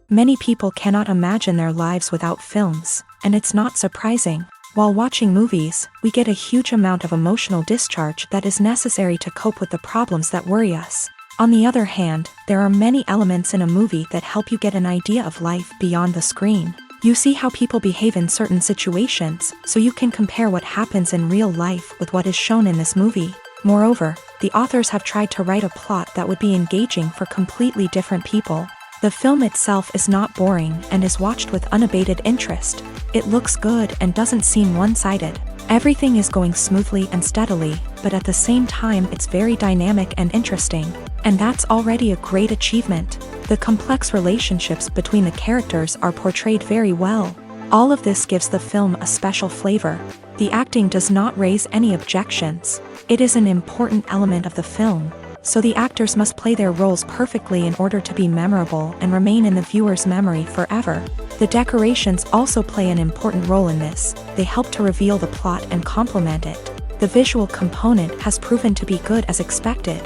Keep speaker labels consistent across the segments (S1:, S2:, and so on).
S1: Many people cannot imagine their lives without films, and it's not surprising. While watching movies, we get a huge amount of emotional discharge that is necessary to cope with the problems that worry us. On the other hand, there are many elements in a movie that help you get an idea of life beyond the screen. You see how people behave in certain situations, so you can compare what happens in real life with what is shown in this movie. Moreover, the authors have tried to write a plot that would be engaging for completely different people. The film itself is not boring and is watched with unabated interest. It looks good and doesn't seem one-sided. Everything is going smoothly and steadily, but at the same time it's very dynamic and interesting. And that's already a great achievement. The complex relationships between the characters are portrayed very well. All of this gives the film a special flavor. The acting does not raise any objections. It is an important element of the film, so the actors must play their roles perfectly in order to be memorable and remain in the viewer's memory forever. The decorations also play an important role in this. They help to reveal the plot and complement it. The visual component has proven to be good as expected.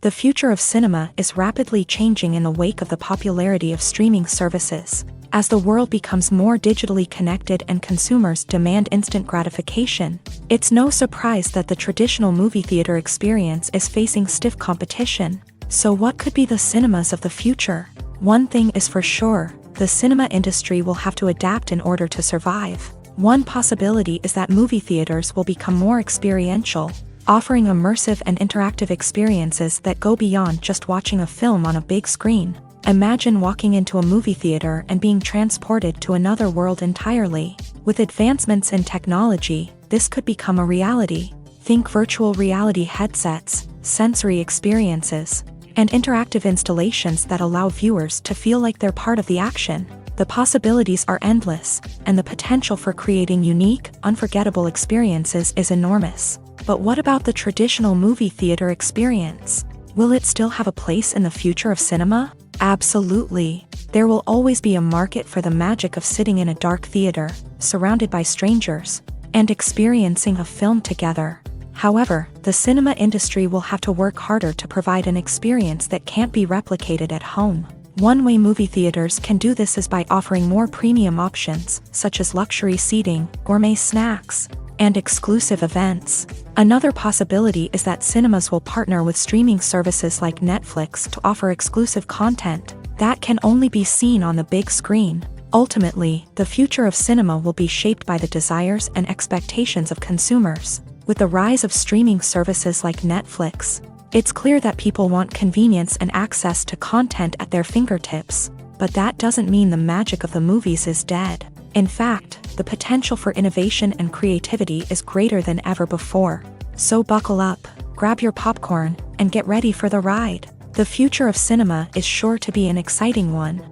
S1: The future of cinema is rapidly changing in the wake of the popularity of streaming services. As the world becomes more digitally connected and consumers demand instant gratification, it's no surprise that the traditional movie theater experience is facing stiff competition. So what could be the cinemas of the future? One thing is for sure, the cinema industry will have to adapt in order to survive. One possibility is that movie theaters will become more experiential, offering immersive and interactive experiences that go beyond just watching a film on a big screen. Imagine walking into a movie theater and being transported to another world entirely. With advancements in technology, this could become a reality. Think virtual reality headsets, sensory experiences, and interactive installations that allow viewers to feel like they're part of the action. The possibilities are endless, and the potential for creating unique, unforgettable experiences is enormous. But what about the traditional movie theater experience? Will it still have a place in the future of cinema? Absolutely. There will always be a market for the magic of sitting in a dark theater, surrounded by strangers, and experiencing a film together. However, the cinema industry will have to work harder to provide an experience that can't be replicated at home. One way movie theaters can do this is by offering more premium options, such as luxury seating, gourmet snacks, and exclusive events. Another possibility is that cinemas will partner with streaming services like Netflix to offer exclusive content that can only be seen on the big screen. Ultimately, the future of cinema will be shaped by the desires and expectations of consumers. With the rise of streaming services like Netflix, it's clear that people want convenience and access to content at their fingertips. But that doesn't mean the magic of the movies is dead. In fact, the potential for innovation and creativity is greater than ever before. So buckle up, grab your popcorn, and get ready for the ride. The future of cinema is sure to be an exciting one.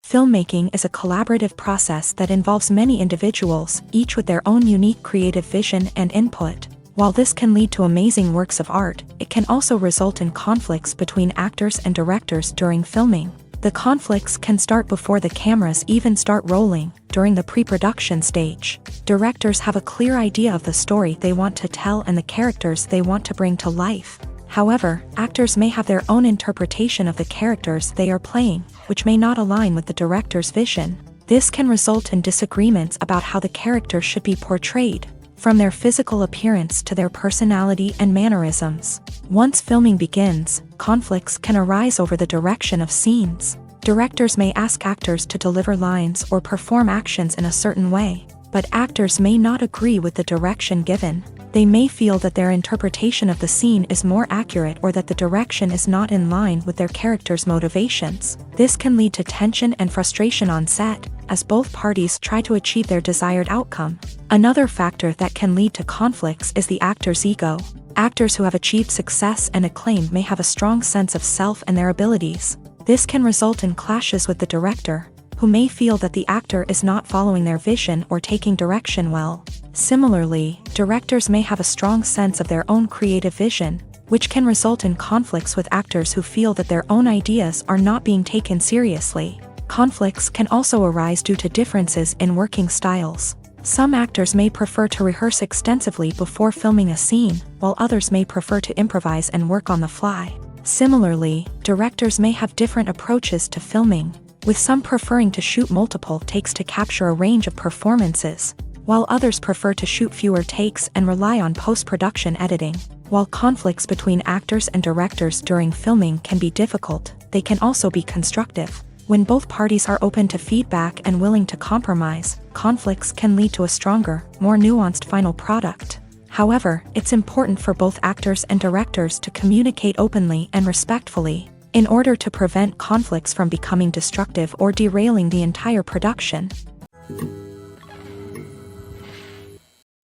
S1: Filmmaking is a collaborative process that involves many individuals, each with their own unique creative vision and input. While this can lead to amazing works of art, it can also result in conflicts between actors and directors during filming. The conflicts can start before the cameras even start rolling, during the pre-production stage. Directors have a clear idea of the story they want to tell and the characters they want to bring to life. However, actors may have their own interpretation of the characters they are playing, which may not align with the director's vision. This can result in disagreements about how the character should be portrayed, from their physical appearance to their personality and mannerisms. Once filming begins, conflicts can arise over the direction of scenes. Directors may ask actors to deliver lines or perform actions in a certain way, but actors may not agree with the direction given. They may feel that their interpretation of the scene is more accurate or that the direction is not in line with their character's motivations. This can lead to tension and frustration on set, as both parties try to achieve their desired outcome. Another factor that can lead to conflicts is the actor's ego. Actors who have achieved success and acclaim may have a strong sense of self and their abilities. This can result in clashes with the director, who may feel that the actor is not following their vision or taking direction well. Similarly, directors may have a strong sense of their own creative vision, which can result in conflicts with actors who feel that their own ideas are not being taken seriously. Conflicts can also arise due to differences in working styles. Some actors may prefer to rehearse extensively before filming a scene, while others may prefer to improvise and work on the fly. Similarly, directors may have different approaches to filming, with some preferring to shoot multiple takes to capture a range of performances, while others prefer to shoot fewer takes and rely on post-production editing. While conflicts between actors and directors during filming can be difficult, they can also be constructive. When both parties are open to feedback and willing to compromise, conflicts can lead to a stronger, more nuanced final product. However, it's important for both actors and directors to communicate openly and respectfully, in order to prevent conflicts from becoming destructive or derailing the entire production.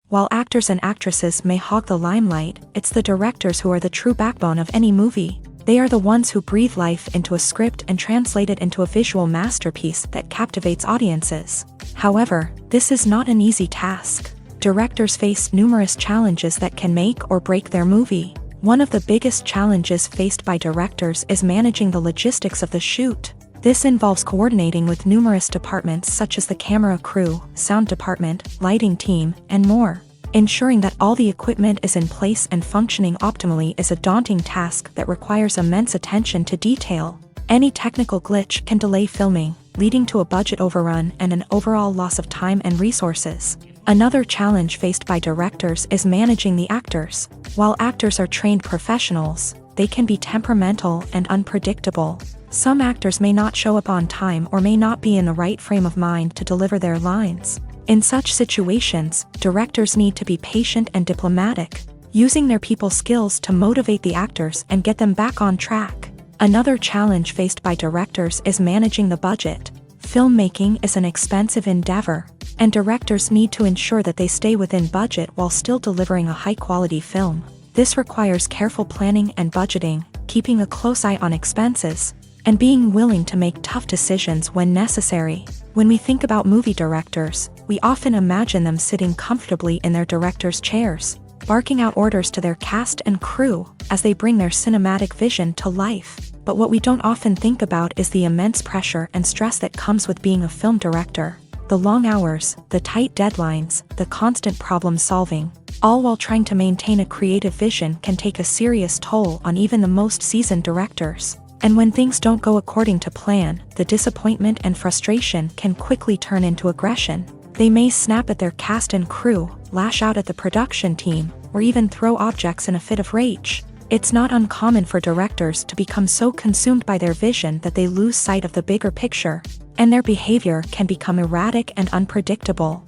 S1: While actors and actresses may hog the limelight, it's the directors who are the true backbone of any movie. They are the ones who breathe life into a script and translate it into a visual masterpiece that captivates audiences. However, this is not an easy task. Directors face numerous challenges that can make or break their movie. One of the biggest challenges faced by directors is managing the logistics of the shoot. This involves coordinating with numerous departments such as the camera crew, sound department, lighting team, and more. Ensuring that all the equipment is in place and functioning optimally is a daunting task that requires immense attention to detail. Any technical glitch can delay filming, leading to a budget overrun and an overall loss of time and resources. Another challenge faced by directors is managing the actors. While actors are trained professionals, they can be temperamental and unpredictable. Some actors may not show up on time or may not be in the right frame of mind to deliver their lines. In such situations, directors need to be patient and diplomatic, using their people skills to motivate the actors and get them back on track. Another challenge faced by directors is managing the budget. Filmmaking is an expensive endeavor, and directors need to ensure that they stay within budget while still delivering a high-quality film. This requires careful planning and budgeting, keeping a close eye on expenses, and being willing to make tough decisions when necessary. When we think about movie directors, we often imagine them sitting comfortably in their director's chairs, barking out orders to their cast and crew as they bring their cinematic vision to life. But what we don't often think about is the immense pressure and stress that comes with being a film director. The long hours, the tight deadlines, the constant problem solving, all while trying to maintain a creative vision can take a serious toll on even the most seasoned directors. And when things don't go according to plan, the disappointment and frustration can quickly turn into aggression. They may snap at their cast and crew, lash out at the production team, or even throw objects in a fit of rage. It's not uncommon for directors to become so consumed by their vision that they lose sight of the bigger picture, and their behavior can become erratic and unpredictable.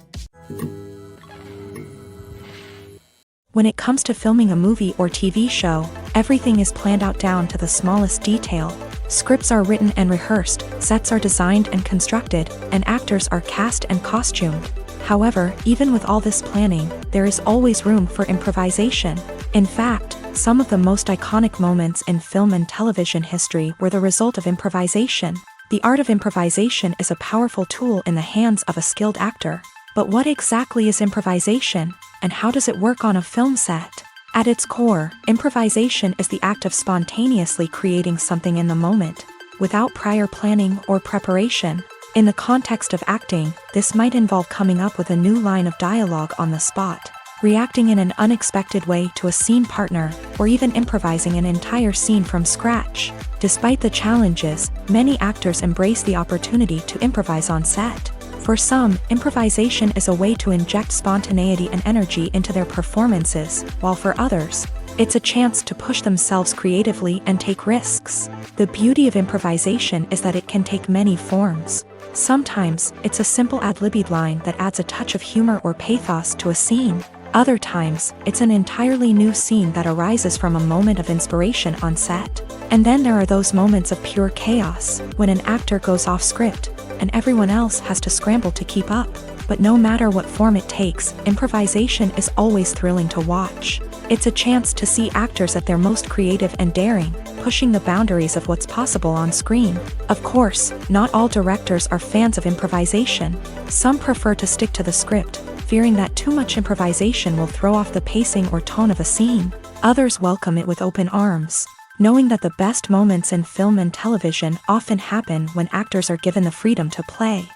S1: When it comes to filming a movie or TV show, everything is planned out down to the smallest detail. Scripts are written and rehearsed, sets are designed and constructed, and actors are cast and costumed. However, even with all this planning, there is always room for improvisation. In fact, some of the most iconic moments in film and television history were the result of improvisation. The art of improvisation is a powerful tool in the hands of a skilled actor. But what exactly is improvisation, and how does it work on a film set? At its core, improvisation is the act of spontaneously creating something in the moment, without prior planning or preparation. In the context of acting, this might involve coming up with a new line of dialogue on the spot, reacting in an unexpected way to a scene partner, or even improvising an entire scene from scratch. Despite the challenges, many actors embrace the opportunity to improvise on set. For some, improvisation is a way to inject spontaneity and energy into their performances, while for others, it's a chance to push themselves creatively and take risks. The beauty of improvisation is that it can take many forms. Sometimes, it's a simple ad-libbed line that adds a touch of humor or pathos to a scene. Other times, it's an entirely new scene that arises from a moment of inspiration on set. And then there are those moments of pure chaos, when an actor goes off script, and everyone else has to scramble to keep up. But no matter what form it takes, improvisation is always thrilling to watch. It's a chance to see actors at their most creative and daring, pushing the boundaries of what's possible on screen. Of course, not all directors are fans of improvisation. Some prefer to stick to the script, fearing that too much improvisation will throw off the pacing or tone of a scene. Others welcome it with open arms, knowing that the best moments in film and television often happen when actors are given the freedom to play.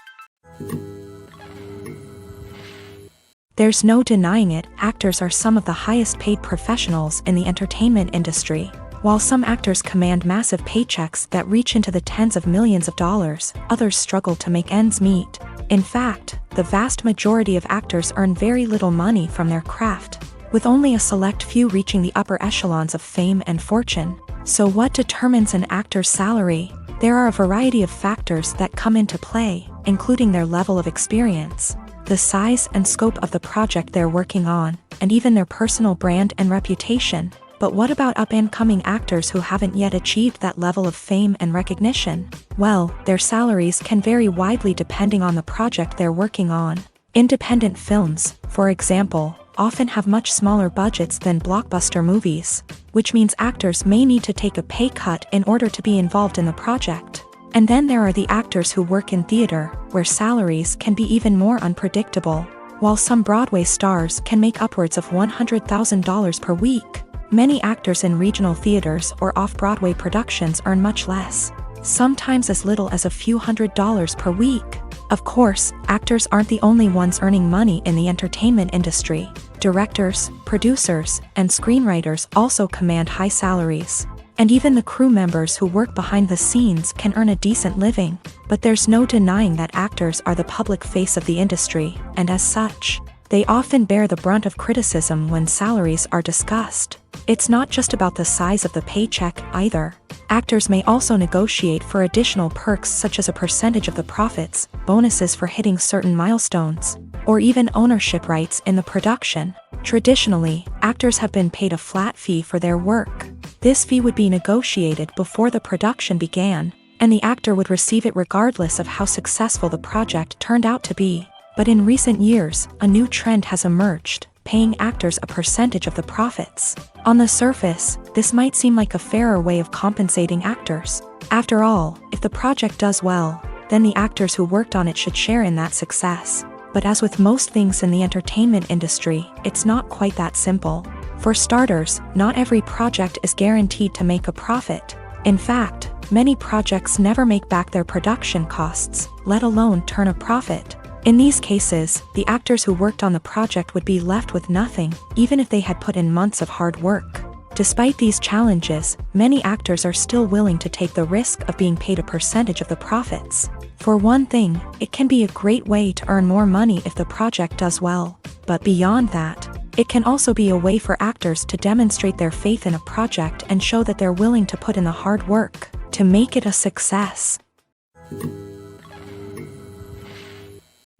S1: There's no denying it, actors are some of the highest paid professionals in the entertainment industry. While some actors command massive paychecks that reach into the tens of millions of dollars, others struggle to make ends meet. In fact, the vast majority of actors earn very little money from their craft, with only a select few reaching the upper echelons of fame and fortune. So what determines an actor's salary? There are a variety of factors that come into play, including their level of experience, the size and scope of the project they're working on, and even their personal brand and reputation. But what about up-and-coming actors who haven't yet achieved that level of fame and recognition? Well, their salaries can vary widely depending on the project they're working on. Independent films, for example, often have much smaller budgets than blockbuster movies, which means actors may need to take a pay cut in order to be involved in the project. And then there are the actors who work in theater, where salaries can be even more unpredictable. While some Broadway stars can make upwards of $100,000 per week, many actors in regional theaters or off-Broadway productions earn much less, sometimes as little as a few $100s per week. Of course, actors aren't the only ones earning money in the entertainment industry. Directors, producers, and screenwriters also command high salaries. And even the crew members who work behind the scenes can earn a decent living. But there's no denying that actors are the public face of the industry, and as such, they often bear the brunt of criticism when salaries are discussed. It's not just about the size of the paycheck either. Actors may also negotiate for additional perks such as a percentage of the profits, bonuses for hitting certain milestones, or even ownership rights in the production. Traditionally, actors have been paid a flat fee for their work. This fee would be negotiated before the production began, and the actor would receive it regardless of how successful the project turned out to be. But in recent years, a new trend has emerged, paying actors a percentage of the profits. On the surface, this might seem like a fairer way of compensating actors. After all, if the project does well, then the actors who worked on it should share in that success. But as with most things in the entertainment industry, it's not quite that simple. For starters, not every project is guaranteed to make a profit. In fact, many projects never make back their production costs, let alone turn a profit. In these cases, the actors who worked on the project would be left with nothing, even if they had put in months of hard work. Despite these challenges, many actors are still willing to take the risk of being paid a percentage of the profits. For one thing, it can be a great way to earn more money if the project does well. But beyond that, it can also be a way for actors to demonstrate their faith in a project and show that they're willing to put in the hard work to make it a success.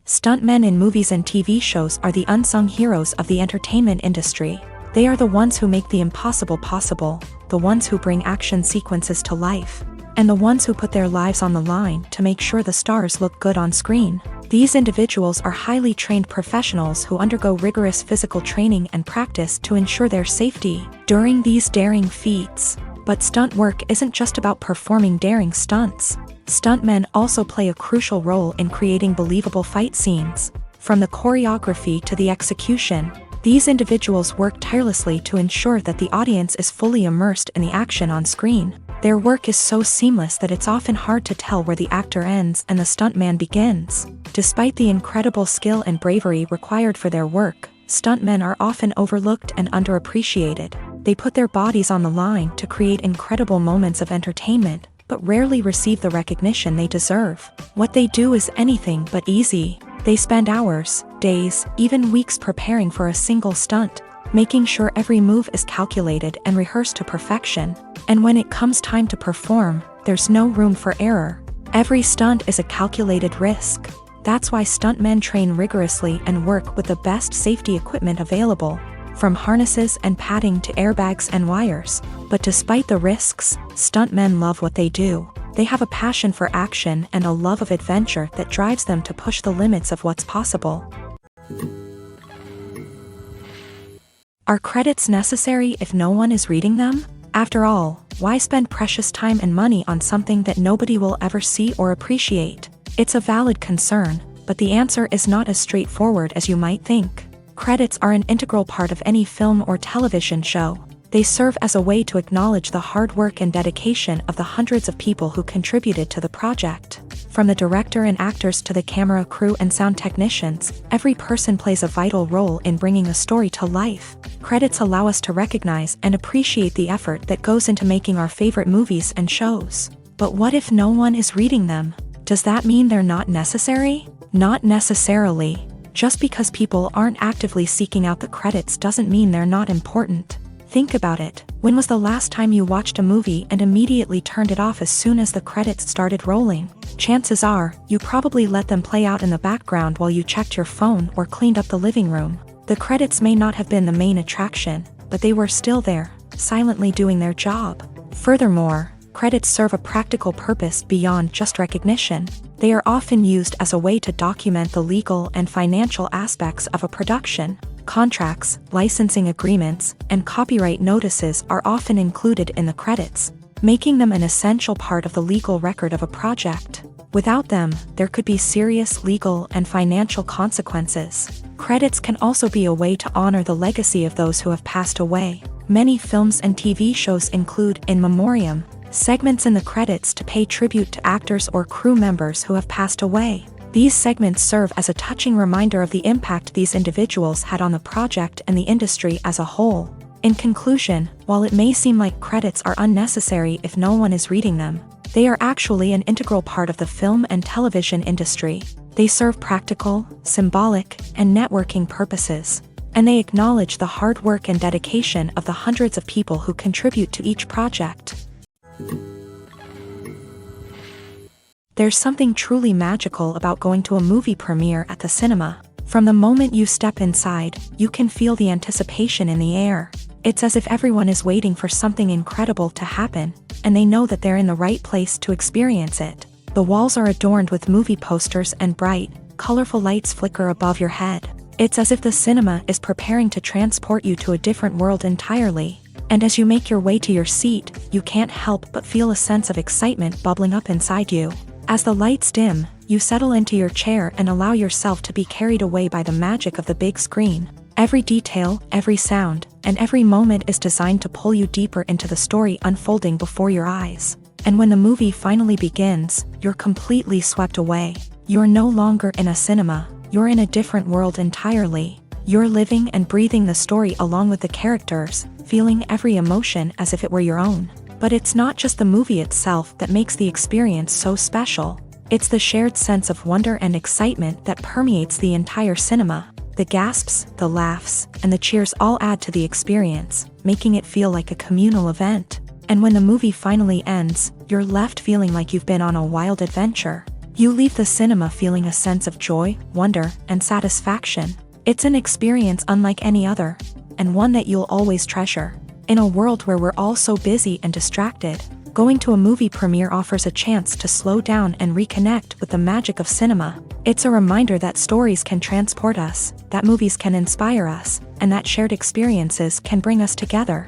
S1: Stuntmen in movies and TV shows are the unsung heroes of the entertainment industry. They are the ones who make the impossible possible, the ones who bring action sequences to life, and the ones who put their lives on the line to make sure the stars look good on screen. These individuals are highly trained professionals who undergo rigorous physical training and practice to ensure their safety during these daring feats. But stunt work isn't just about performing daring stunts. Stuntmen also play a crucial role in creating believable fight scenes. From the choreography to the execution, these individuals work tirelessly to ensure that the audience is fully immersed in the action on screen. Their work is so seamless that it's often hard to tell where the actor ends and the stuntman begins. Despite the incredible skill and bravery required for their work, stuntmen are often overlooked and underappreciated. They put their bodies on the line to create incredible moments of entertainment, but rarely receive the recognition they deserve. What they do is anything but easy. They spend hours, days, even weeks preparing for a single stunt, making sure every move is calculated and rehearsed to perfection. And when it comes time to perform, there's no room for error. Every stunt is a calculated risk. That's why stuntmen train rigorously and work with the best safety equipment available, from harnesses and padding to airbags and wires. But despite the risks, stuntmen love what they do. They have a passion for action and a love of adventure that drives them to push the limits of what's possible. Are credits necessary if no one is reading them? After all, why spend precious time and money on something that nobody will ever see or appreciate? It's a valid concern, but the answer is not as straightforward as you might think. Credits are an integral part of any film or television show. They serve as a way to acknowledge the hard work and dedication of the hundreds of people who contributed to the project. From the director and actors to the camera crew and sound technicians, every person plays a vital role in bringing a story to life. Credits allow us to recognize and appreciate the effort that goes into making our favorite movies and shows. But what if no one is reading them? Does that mean they're not necessary? Not necessarily. Just because people aren't actively seeking out the credits doesn't mean they're not important. Think about it. When was the last time you watched a movie and immediately turned it off as soon as the credits started rolling? Chances are, you probably let them play out in the background while you checked your phone or cleaned up the living room. The credits may not have been the main attraction, but they were still there, silently doing their job. Furthermore, credits serve a practical purpose beyond just recognition. They are often used as a way to document the legal and financial aspects of a production. Contracts, licensing agreements, and copyright notices are often included in the credits, making them an essential part of the legal record of a project. Without them, there could be serious legal and financial consequences. Credits can also be a way to honor the legacy of those who have passed away. Many films and TV shows include in memoriam segments in the credits to pay tribute to actors or crew members who have passed away. These segments serve as a touching reminder of the impact these individuals had on the project and the industry as a whole. In conclusion, while it may seem like credits are unnecessary if no one is reading them, they are actually an integral part of the film and television industry. They serve practical, symbolic, and networking purposes, and they acknowledge the hard work and dedication of the hundreds of people who contribute to each project. There's something truly magical about going to a movie premiere at the cinema. From the moment you step inside, you can feel the anticipation in the air. It's as if everyone is waiting for something incredible to happen, and they know that they're in the right place to experience it. The walls are adorned with movie posters and bright, colorful lights flicker above your head. It's as if the cinema is preparing to transport you to a different world entirely. And as you make your way to your seat, you can't help but feel a sense of excitement bubbling up inside you. As the lights dim, you settle into your chair and allow yourself to be carried away by the magic of the big screen. Every detail, every sound, and every moment is designed to pull you deeper into the story unfolding before your eyes. And when the movie finally begins, you're completely swept away. You're no longer in a cinema, you're in a different world entirely. You're living and breathing the story along with the characters, feeling every emotion as if it were your own. But it's not just the movie itself that makes the experience so special. It's the shared sense of wonder and excitement that permeates the entire cinema. The gasps, the laughs, and the cheers all add to the experience, making it feel like a communal event. And when the movie finally ends, you're left feeling like you've been on a wild adventure. You leave the cinema feeling a sense of joy, wonder, and satisfaction. It's an experience unlike any other, and one that you'll always treasure. In a world where we're all so busy and distracted, going to a movie premiere offers a chance to slow down and reconnect with the magic of cinema. It's a reminder that stories can transport us, that movies can inspire us, and that shared experiences can bring us together.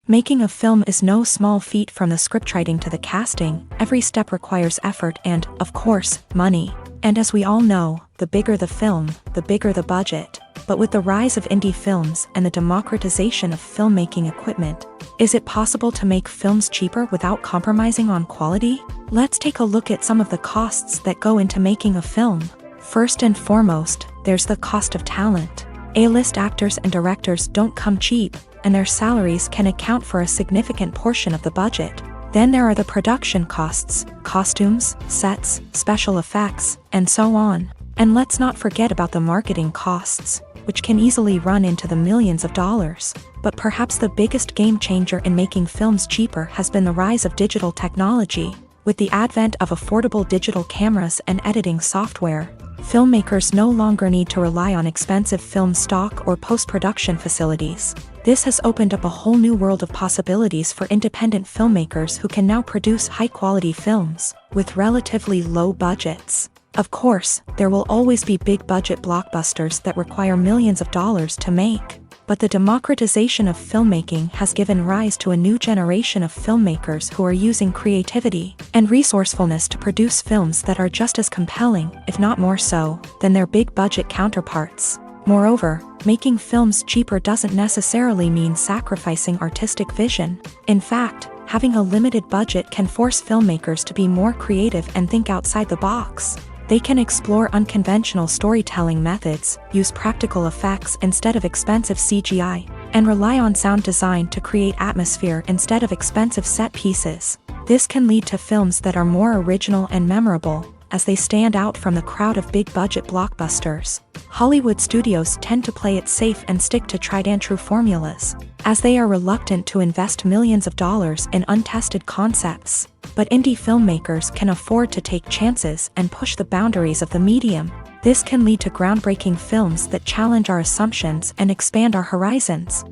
S1: Making a film is no small feat. From the scriptwriting to the casting, every step requires effort and, of course, money. And as we all know, the bigger the film, the bigger the budget. But with the rise of indie films and the democratization of filmmaking equipment, is it possible to make films cheaper without compromising on quality? Let's take a look at some of the costs that go into making a film. First and foremost, there's the cost of talent. A-list actors and directors don't come cheap, and their salaries can account for a significant portion of the budget. Then there are the production costs, costumes, sets, special effects, and so on. And let's not forget about the marketing costs, which can easily run into the millions of dollars. But perhaps the biggest game changer in making films cheaper has been the rise of digital technology. With the advent of affordable digital cameras and editing software, filmmakers no longer need to rely on expensive film stock or post-production facilities. This has opened up a whole new world of possibilities for independent filmmakers who can now produce high-quality films with relatively low budgets. Of course, there will always be big-budget blockbusters that require millions of dollars to make. But the democratization of filmmaking has given rise to a new generation of filmmakers who are using creativity and resourcefulness to produce films that are just as compelling, if not more so, than their big-budget counterparts. Moreover, making films cheaper doesn't necessarily mean sacrificing artistic vision. In fact, Having a limited budget can force filmmakers to be more creative and think outside the box. They can explore unconventional storytelling methods, use practical effects instead of expensive CGI, and rely on sound design to create atmosphere instead of expensive set pieces. This can lead to films that are more original and memorable, as they stand out from the crowd of big-budget blockbusters. Hollywood studios tend to play it safe and stick to tried-and-true formulas, as they are reluctant to invest millions of dollars in untested concepts. But indie filmmakers can afford to take chances and push the boundaries of the medium. This can lead to groundbreaking films that challenge our assumptions and expand our horizons.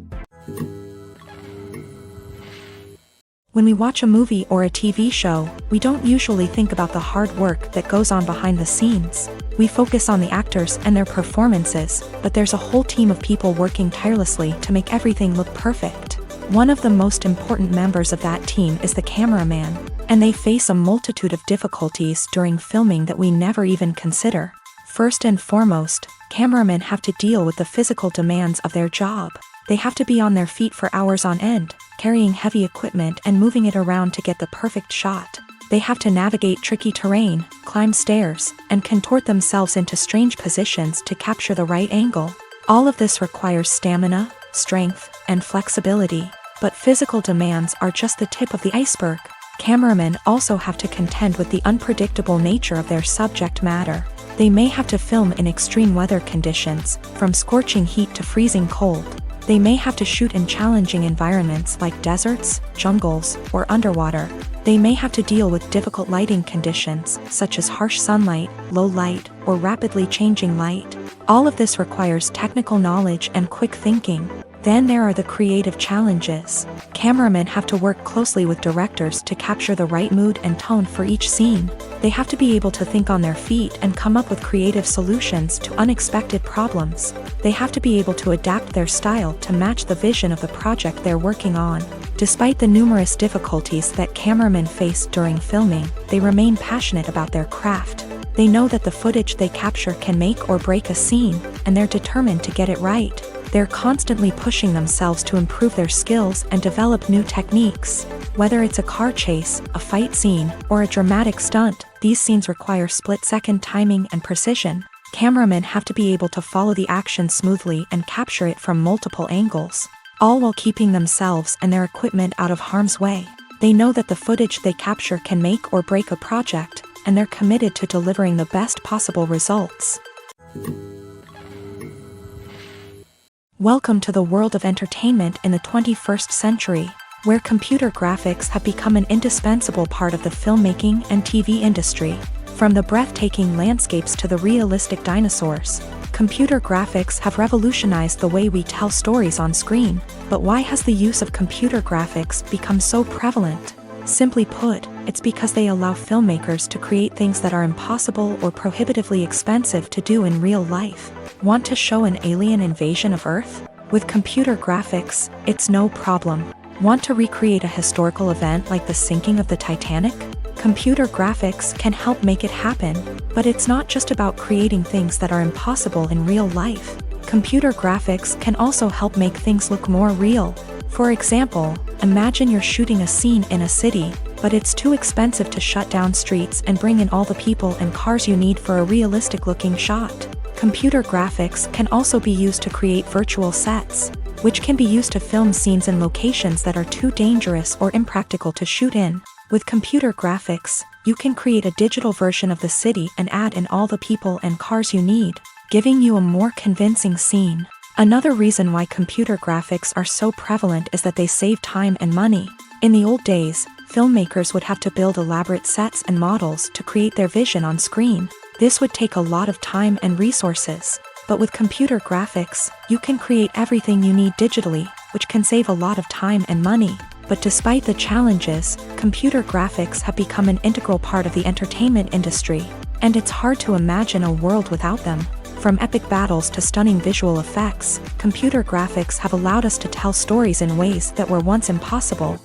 S1: When we watch a movie or a TV show, we don't usually think about the hard work that goes on behind the scenes. We focus on the actors and their performances, but there's a whole team of people working tirelessly to make everything look perfect. One of the most important members of that team is the cameraman, and they face a multitude of difficulties during filming that we never even consider. First and foremost, cameramen have to deal with the physical demands of their job. They have to be on their feet for hours on end, carrying heavy equipment and moving it around to get the perfect shot. They have to navigate tricky terrain, climb stairs, and contort themselves into strange positions to capture the right angle. All of this requires stamina, strength, and flexibility. But physical demands are just the tip of the iceberg. Cameramen also have to contend with the unpredictable nature of their subject matter. They may have to film in extreme weather conditions, from scorching heat to freezing cold. They may have to shoot in challenging environments like deserts, jungles, or underwater. They may have to deal with difficult lighting conditions, such as harsh sunlight, low light, or rapidly changing light. All of this requires technical knowledge and quick thinking. Then there are the creative challenges. Cameramen have to work closely with directors to capture the right mood and tone for each scene. They have to be able to think on their feet and come up with creative solutions to unexpected problems. They have to be able to adapt their style to match the vision of the project they're working on. Despite the numerous difficulties that cameramen face during filming, they remain passionate about their craft. They know that the footage they capture can make or break a scene, and they're determined to get it right. They're constantly pushing themselves to improve their skills and develop new techniques. Whether it's a car chase, a fight scene, or a dramatic stunt, these scenes require split-second timing and precision. Cameramen have to be able to follow the action smoothly and capture it from multiple angles, all while keeping themselves and their equipment out of harm's way. They know that the footage they capture can make or break a project, and they're committed to delivering the best possible results. Welcome to the world of entertainment in the 21st century, where computer graphics have become an indispensable part of the filmmaking and TV industry. From the breathtaking landscapes to the realistic dinosaurs, computer graphics have revolutionized the way we tell stories on screen. But why has the use of computer graphics become so prevalent? Simply put, it's because they allow filmmakers to create things that are impossible or prohibitively expensive to do in real life. Want to show an alien invasion of Earth? With computer graphics, it's no problem. Want to recreate a historical event like the sinking of the Titanic? Computer graphics can help make it happen. But it's not just about creating things that are impossible in real life. Computer graphics can also help make things look more real. For example, imagine you're shooting a scene in a city, but it's too expensive to shut down streets and bring in all the people and cars you need for a realistic-looking shot. Computer graphics can also be used to create virtual sets, which can be used to film scenes in locations that are too dangerous or impractical to shoot in. With computer graphics, you can create a digital version of the city and add in all the people and cars you need, giving you a more convincing scene. Another reason why computer graphics are so prevalent is that they save time and money. In the old days, filmmakers would have to build elaborate sets and models to create their vision on screen. This would take a lot of time and resources. But with computer graphics, you can create everything you need digitally, which can save a lot of time and money. But despite the challenges, computer graphics have become an integral part of the entertainment industry, and it's hard to imagine a world without them. From epic battles to stunning visual effects, computer graphics have allowed us to tell stories in ways that were once impossible.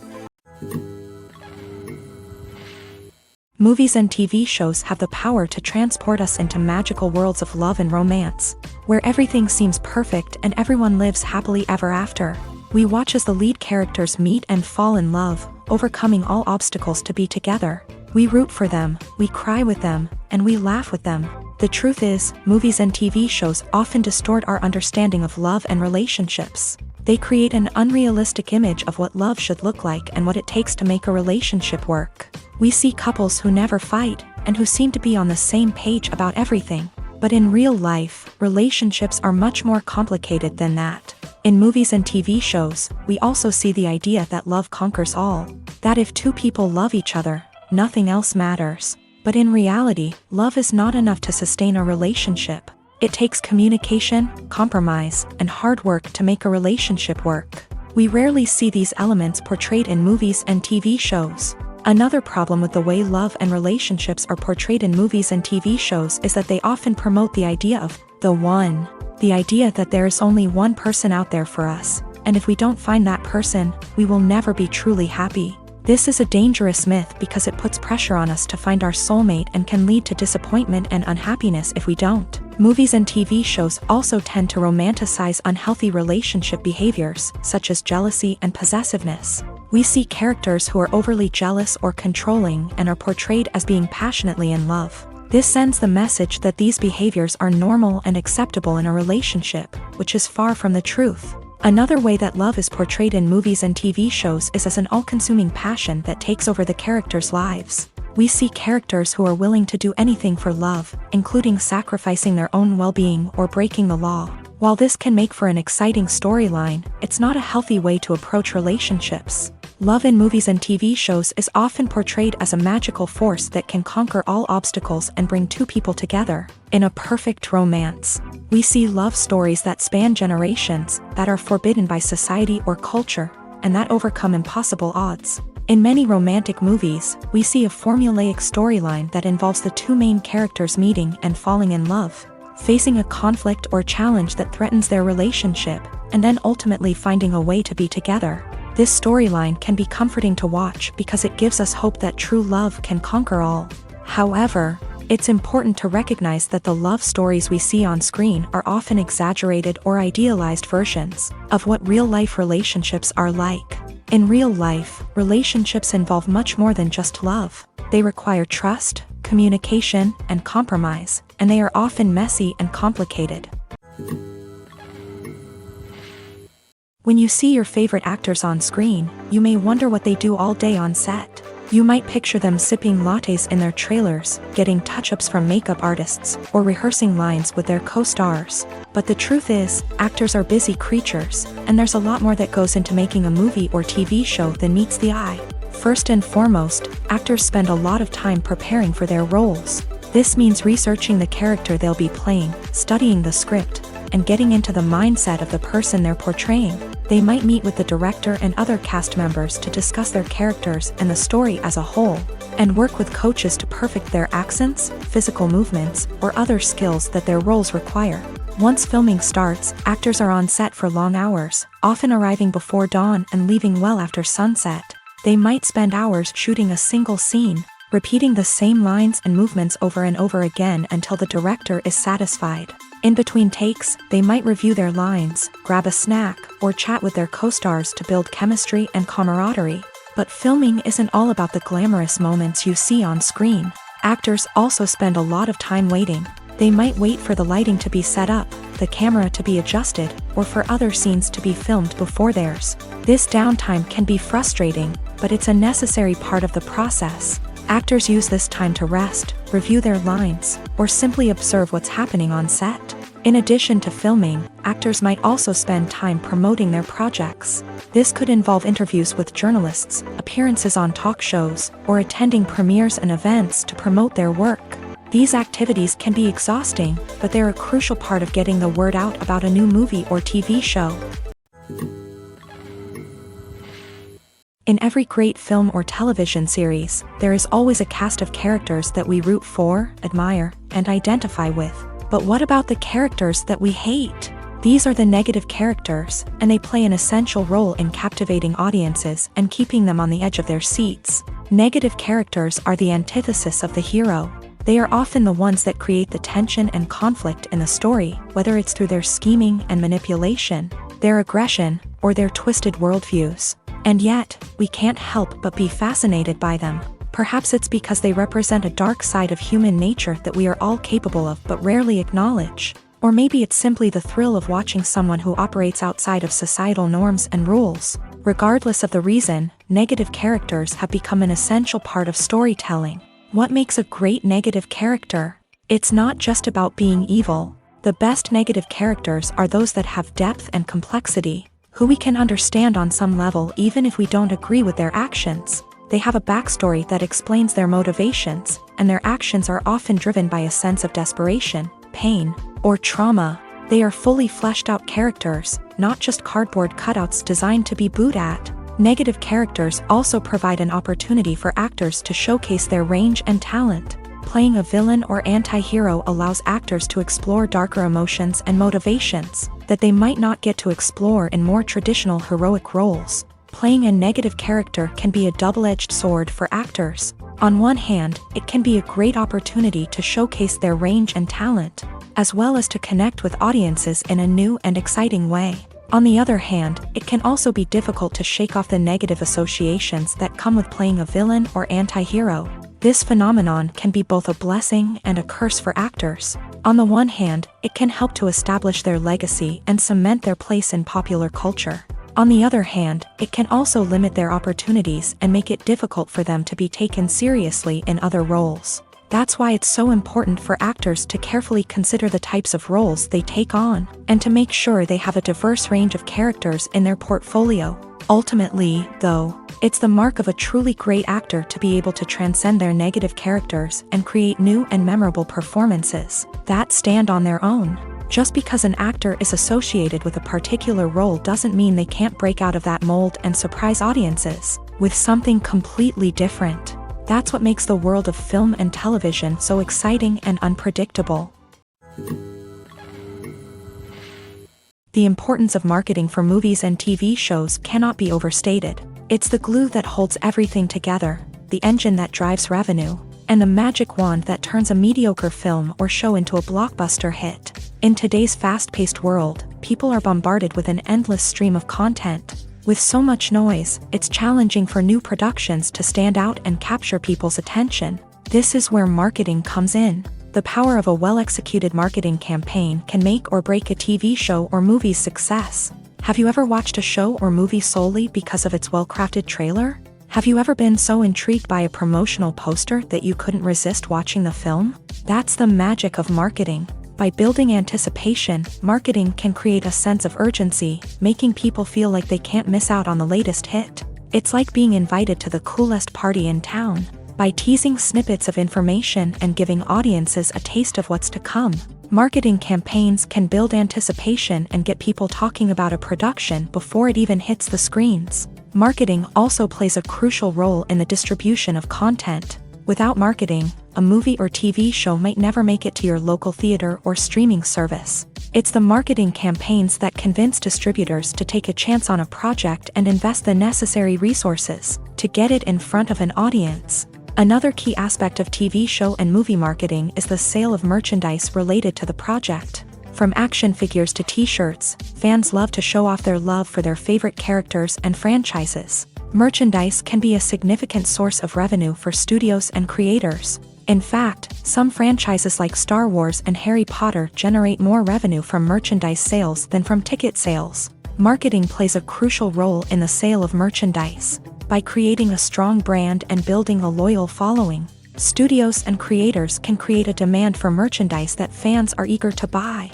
S1: Movies and TV shows have the power to transport us into magical worlds of love and romance, where everything seems perfect and everyone lives happily ever after. We watch as the lead characters meet and fall in love, overcoming all obstacles to be together. We root for them, we cry with them, and we laugh with them. The truth is, movies and TV shows often distort our understanding of love and relationships. They create an unrealistic image of what love should look like and what it takes to make a relationship work. We see couples who never fight, and who seem to be on the same page about everything. But in real life, relationships are much more complicated than that. In movies and TV shows, we also see the idea that love conquers all. That if two people love each other, nothing else matters. But in reality, love is not enough to sustain a relationship. It takes communication, compromise, and hard work to make a relationship work. We rarely see these elements portrayed in movies and TV shows. Another problem with the way love and relationships are portrayed in movies and TV shows is that they often promote the idea of the one. The idea that there is only one person out there for us, and if we don't find that person, we will never be truly happy. This is a dangerous myth because it puts pressure on us to find our soulmate and can lead to disappointment and unhappiness if we don't. Movies and TV shows also tend to romanticize unhealthy relationship behaviors, such as jealousy and possessiveness. We see characters who are overly jealous or controlling and are portrayed as being passionately in love. This sends the message that these behaviors are normal and acceptable in a relationship, which is far from the truth. Another way that love is portrayed in movies and TV shows is as an all-consuming passion that takes over the characters' lives. We see characters who are willing to do anything for love, including sacrificing their own well-being or breaking the law. While this can make for an exciting storyline, it's not a healthy way to approach relationships. Love in movies and TV shows is often portrayed as a magical force that can conquer all obstacles and bring two people together. In a perfect romance, we see love stories that span generations, that are forbidden by society or culture, and that overcome impossible odds. In many romantic movies, we see a formulaic storyline that involves the two main characters meeting and falling in love, facing a conflict or challenge that threatens their relationship, and then ultimately finding a way to be together. This storyline can be comforting to watch because it gives us hope that true love can conquer all. However, it's important to recognize that the love stories we see on screen are often exaggerated or idealized versions of what real-life relationships are like. In real life, relationships involve much more than just love. They require trust, communication, and compromise, and they are often messy and complicated. When you see your favorite actors on screen, you may wonder what they do all day on set. You might picture them sipping lattes in their trailers, getting touch-ups from makeup artists, or rehearsing lines with their co-stars. But the truth is, actors are busy creatures, and there's a lot more that goes into making a movie or TV show than meets the eye. First and foremost, actors spend a lot of time preparing for their roles. This means researching the character they'll be playing, studying the script, and getting into the mindset of the person they're portraying. They might meet with the director and other cast members to discuss their characters and the story as a whole, and work with coaches to perfect their accents, physical movements, or other skills that their roles require. Once filming starts, actors are on set for long hours, often arriving before dawn and leaving well after sunset. They might spend hours shooting a single scene, repeating the same lines and movements over and over again until the director is satisfied. In between takes, they might review their lines, grab a snack, or chat with their co-stars to build chemistry and camaraderie. But filming isn't all about the glamorous moments you see on screen. Actors also spend a lot of time waiting. They might wait for the lighting to be set up, the camera to be adjusted, or for other scenes to be filmed before theirs. This downtime can be frustrating, but it's a necessary part of the process. Actors use this time to rest, review their lines, or simply observe what's happening on set. In addition to filming, actors might also spend time promoting their projects. This could involve interviews with journalists, appearances on talk shows, or attending premieres and events to promote their work. These activities can be exhausting, but they're a crucial part of getting the word out about a new movie or TV show. In every great film or television series, there is always a cast of characters that we root for, admire, and identify with. But what about the characters that we hate? These are the negative characters, and they play an essential role in captivating audiences and keeping them on the edge of their seats. Negative characters are the antithesis of the hero. They are often the ones that create the tension and conflict in the story, whether it's through their scheming and manipulation, their aggression, or their twisted worldviews. And yet, we can't help but be fascinated by them. Perhaps it's because they represent a dark side of human nature that we are all capable of but rarely acknowledge. Or maybe it's simply the thrill of watching someone who operates outside of societal norms and rules. Regardless of the reason, negative characters have become an essential part of storytelling. What makes a great negative character? It's not just about being evil. The best negative characters are those that have depth and complexity, who we can understand on some level even if we don't agree with their actions. They have a backstory that explains their motivations, and their actions are often driven by a sense of desperation, pain, or trauma. They are fully fleshed out characters, not just cardboard cutouts designed to be booed at. Negative characters also provide an opportunity for actors to showcase their range and talent. Playing a villain or anti-hero allows actors to explore darker emotions and motivations that they might not get to explore in more traditional heroic roles. Playing a negative character can be a double-edged sword for actors. On one hand, it can be a great opportunity to showcase their range and talent, as well as to connect with audiences in a new and exciting way. On the other hand, it can also be difficult to shake off the negative associations that come with playing a villain or anti-hero. This phenomenon can be both a blessing and a curse for actors. On the one hand, it can help to establish their legacy and cement their place in popular culture. On the other hand, it can also limit their opportunities and make it difficult for them to be taken seriously in other roles. That's why it's so important for actors to carefully consider the types of roles they take on, and to make sure they have a diverse range of characters in their portfolio. Ultimately, though, it's the mark of a truly great actor to be able to transcend their negative characters and create new and memorable performances that stand on their own. Just because an actor is associated with a particular role doesn't mean they can't break out of that mold and surprise audiences with something completely different. That's what makes the world of film and television so exciting and unpredictable. The importance of marketing for movies and TV shows cannot be overstated. It's the glue that holds everything together, the engine that drives revenue, and the magic wand that turns a mediocre film or show into a blockbuster hit. In today's fast-paced world, people are bombarded with an endless stream of content. With so much noise, it's challenging for new productions to stand out and capture people's attention. This is where marketing comes in. The power of a well-executed marketing campaign can make or break a TV show or movie's success. Have you ever watched a show or movie solely because of its well-crafted trailer? Have you ever been so intrigued by a promotional poster that you couldn't resist watching the film? That's the magic of marketing. By building anticipation, marketing can create a sense of urgency, making people feel like they can't miss out on the latest hit. It's like being invited to the coolest party in town. By teasing snippets of information and giving audiences a taste of what's to come, marketing campaigns can build anticipation and get people talking about a production before it even hits the screens. Marketing also plays a crucial role in the distribution of content. Without marketing, a movie or TV show might never make it to your local theater or streaming service. It's the marketing campaigns that convince distributors to take a chance on a project and invest the necessary resources to get it in front of an audience. Another key aspect of TV show and movie marketing is the sale of merchandise related to the project. From action figures to t-shirts, fans love to show off their love for their favorite characters and franchises. Merchandise can be a significant source of revenue for studios and creators. In fact, some franchises like Star Wars and Harry Potter generate more revenue from merchandise sales than from ticket sales. Marketing plays a crucial role in the sale of merchandise. By creating a strong brand and building a loyal following, studios and creators can create a demand for merchandise that fans are eager to buy.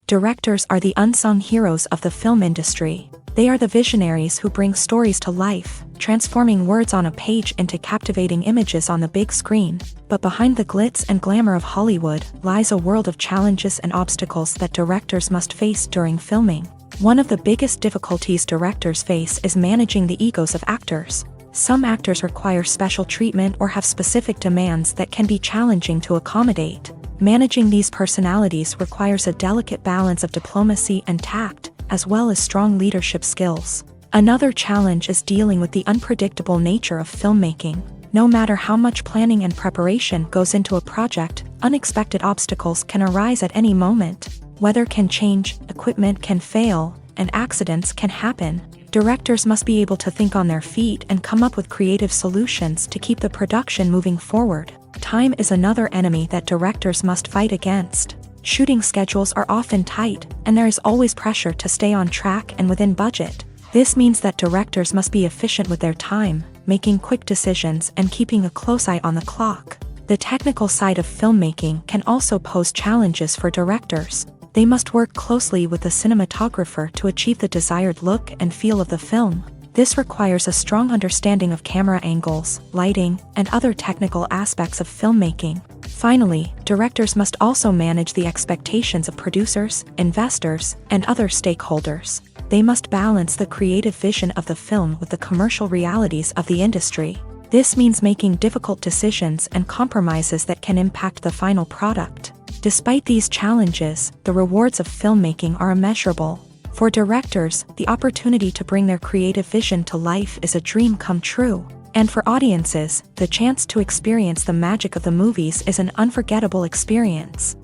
S1: Directors are the unsung heroes of the film industry. They are the visionaries who bring stories to life, transforming words on a page into captivating images on the big screen. But behind the glitz and glamour of Hollywood lies a world of challenges and obstacles that directors must face during filming. One of the biggest difficulties directors face is managing the egos of actors. Some actors require special treatment or have specific demands that can be challenging to accommodate. Managing these personalities requires a delicate balance of diplomacy and tact, as well as strong leadership skills. Another challenge is dealing with the unpredictable nature of filmmaking. No matter how much planning and preparation goes into a project, unexpected obstacles can arise at any moment. Weather can change, equipment can fail, and accidents can happen. Directors must be able to think on their feet and come up with creative solutions to keep the production moving forward. Time is another enemy that directors must fight against. Shooting schedules are often tight, and there is always pressure to stay on track and within budget. This means that directors must be efficient with their time, making quick decisions and keeping a close eye on the clock. The technical side of filmmaking can also pose challenges for directors. They must work closely with the cinematographer to achieve the desired look and feel of the film. This requires a strong understanding of camera angles, lighting, and other technical aspects of filmmaking. Finally, directors must also manage the expectations of producers, investors, and other stakeholders. They must balance the creative vision of the film with the commercial realities of the industry. This means making difficult decisions and compromises that can impact the final product. Despite these challenges, the rewards of filmmaking are immeasurable. For directors, the opportunity to bring their creative vision to life is a dream come true. And for audiences, the chance to experience the magic of the movies is an unforgettable experience.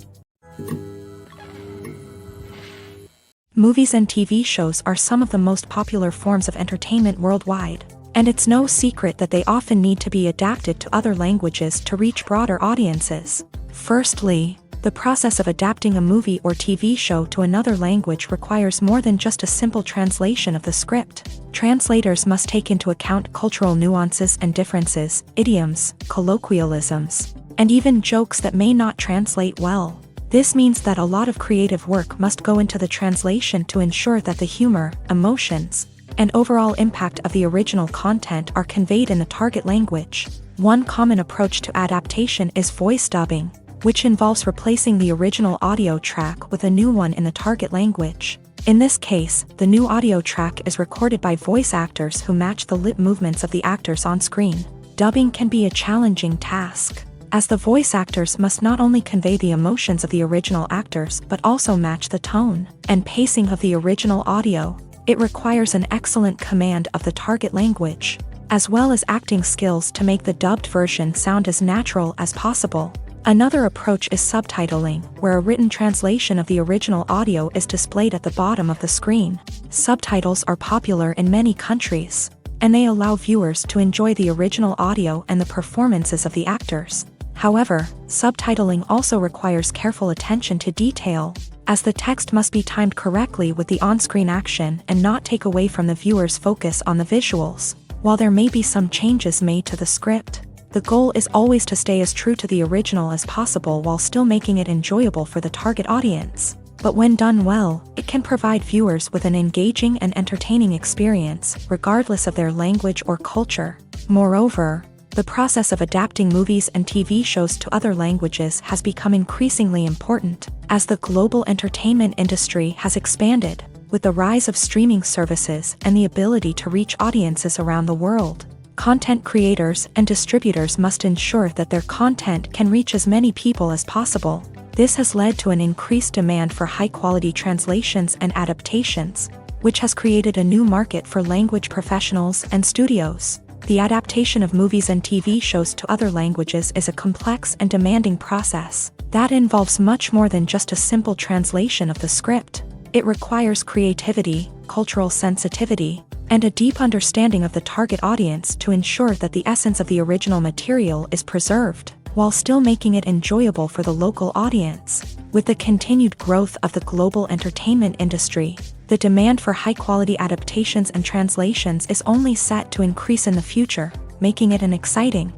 S1: Movies and TV shows are some of the most popular forms of entertainment worldwide, and it's no secret that they often need to be adapted to other languages to reach broader audiences. Firstly, the process of adapting a movie or TV show to another language requires more than just a simple translation of the script. Translators must take into account cultural nuances and differences, idioms, colloquialisms, and even jokes that may not translate well. This means that a lot of creative work must go into the translation to ensure that the humor, emotions, and overall impact of the original content are conveyed in the target language. One common approach to adaptation is voice dubbing, which involves replacing the original audio track with a new one in the target language. In this case, the new audio track is recorded by voice actors who match the lip movements of the actors on screen. Dubbing can be a challenging task, as the voice actors must not only convey the emotions of the original actors but also match the tone and pacing of the original audio. It requires an excellent command of the target language, as well as acting skills to make the dubbed version sound as natural as possible. Another approach is subtitling, where a written translation of the original audio is displayed at the bottom of the screen. Subtitles are popular in many countries, and they allow viewers to enjoy the original audio and the performances of the actors. However, subtitling also requires careful attention to detail, as the text must be timed correctly with the on-screen action and not take away from the viewer's focus on the visuals. While there may be some changes made to the script, the goal is always to stay as true to the original as possible while still making it enjoyable for the target audience. But when done well, it can provide viewers with an engaging and entertaining experience, regardless of their language or culture. Moreover, the process of adapting movies and TV shows to other languages has become increasingly important, as the global entertainment industry has expanded, with the rise of streaming services and the ability to reach audiences around the world. Content creators and distributors must ensure that their content can reach as many people as possible. This has led to an increased demand for high-quality translations and adaptations, which has created a new market for language professionals and studios. The adaptation of movies and TV shows to other languages is a complex and demanding process that involves much more than just a simple translation of the script. It requires creativity, cultural sensitivity, and a deep understanding of the target audience to ensure that the essence of the original material is preserved, while still making it enjoyable for the local audience. With the continued growth of the global entertainment industry, the demand for high-quality adaptations and translations is only set to increase in the future, making it an exciting.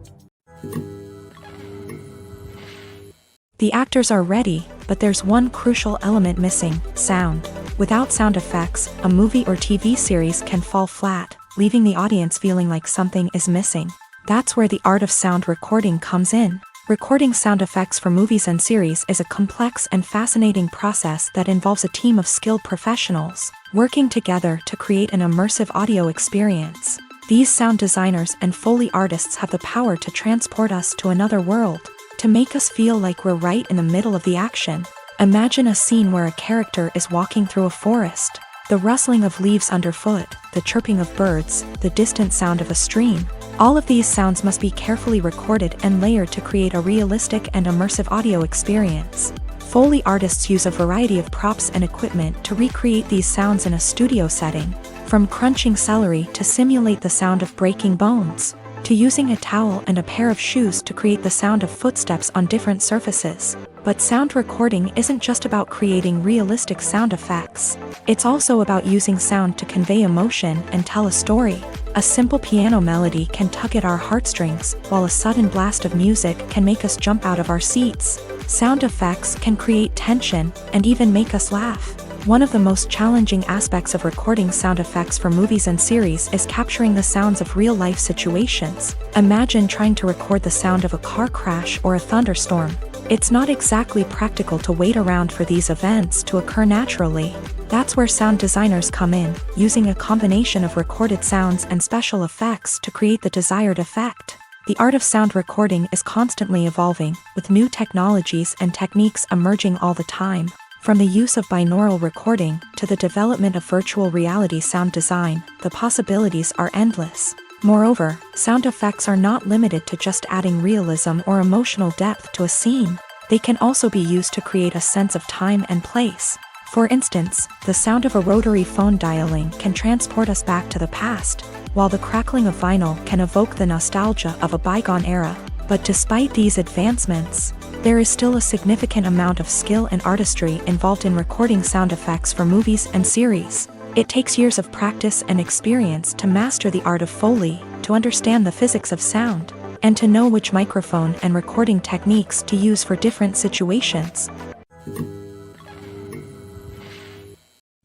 S1: The actors are ready, but there's one crucial element missing: sound. Without sound effects, a movie or TV series can fall flat, leaving the audience feeling like something is missing. That's where the art of sound recording comes in. Recording sound effects for movies and series is a complex and fascinating process that involves a team of skilled professionals working together to create an immersive audio experience. These sound designers and Foley artists have the power to transport us to another world, to make us feel like we're right in the middle of the action. Imagine a scene where a character is walking through a forest. The rustling of leaves underfoot, the chirping of birds, the distant sound of a stream. All of these sounds must be carefully recorded and layered to create a realistic and immersive audio experience. Foley artists use a variety of props and equipment to recreate these sounds in a studio setting, from crunching celery to simulate the sound of breaking bones, to using a towel and a pair of shoes to create the sound of footsteps on different surfaces. But sound recording isn't just about creating realistic sound effects. It's also about using sound to convey emotion and tell a story. A simple piano melody can tug at our heartstrings, while a sudden blast of music can make us jump out of our seats. Sound effects can create tension and even make us laugh. One of the most challenging aspects of recording sound effects for movies and series is capturing the sounds of real-life situations. Imagine trying to record the sound of a car crash or a thunderstorm. It's not exactly practical to wait around for these events to occur naturally. That's where sound designers come in, using a combination of recorded sounds and special effects to create the desired effect. The art of sound recording is constantly evolving, with new technologies and techniques emerging all the time. From the use of binaural recording to the development of virtual reality sound design, the possibilities are endless. Moreover, sound effects are not limited to just adding realism or emotional depth to a scene. They can also be used to create a sense of time and place. For instance, the sound of a rotary phone dialing can transport us back to the past, while the crackling of vinyl can evoke the nostalgia of a bygone era. But despite these advancements, there is still a significant amount of skill and artistry involved in recording sound effects for movies and series. It takes years of practice and experience to master the art of Foley, to understand the physics of sound, and to know which microphone and recording techniques to use for different situations.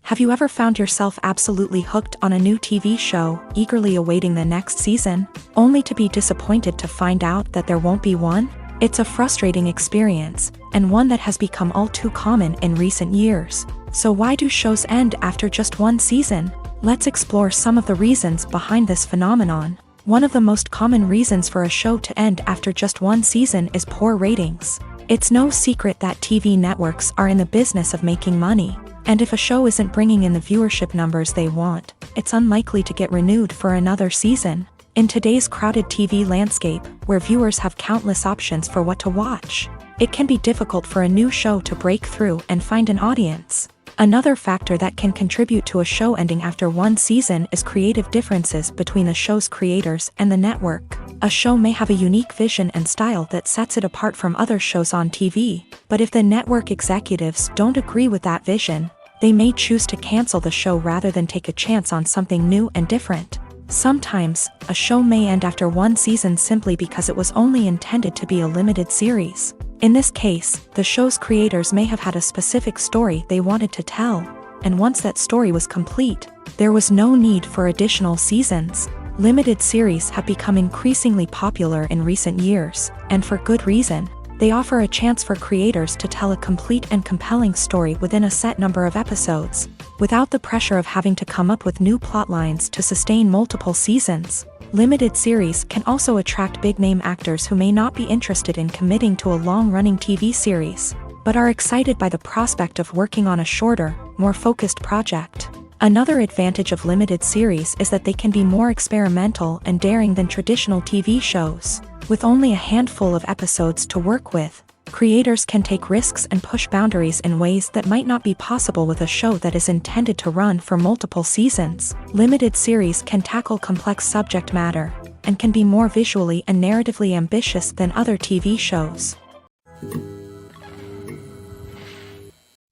S1: Have you ever found yourself absolutely hooked on a new TV show, eagerly awaiting the next season, only to be disappointed to find out that there won't be one? It's a frustrating experience, and one that has become all too common in recent years. So why do shows end after just one season? Let's explore some of the reasons behind this phenomenon. One of the most common reasons for a show to end after just one season is poor ratings. It's no secret that TV networks are in the business of making money, and if a show isn't bringing in the viewership numbers they want, it's unlikely to get renewed for another season. In today's crowded TV landscape, where viewers have countless options for what to watch, it can be difficult for a new show to break through and find an audience. Another factor that can contribute to a show ending after one season is creative differences between the show's creators and the network. A show may have a unique vision and style that sets it apart from other shows on TV, but if the network executives don't agree with that vision, they may choose to cancel the show rather than take a chance on something new and different. Sometimes, a show may end after one season simply because it was only intended to be a limited series. In this case, the show's creators may have had a specific story they wanted to tell, and once that story was complete, there was no need for additional seasons. Limited series have become increasingly popular in recent years, and for good reason. They offer a chance for creators to tell a complete and compelling story within a set number of episodes, without the pressure of having to come up with new plotlines to sustain multiple seasons. Limited series can also attract big-name actors who may not be interested in committing to a long-running TV series, but are excited by the prospect of working on a shorter, more focused project. Another advantage of limited series is that they can be more experimental and daring than traditional TV shows. With only a handful of episodes to work with, creators can take risks and push boundaries in ways that might not be possible with a show that is intended to run for multiple seasons. Limited series can tackle complex subject matter, and can be more visually and narratively ambitious than other TV shows.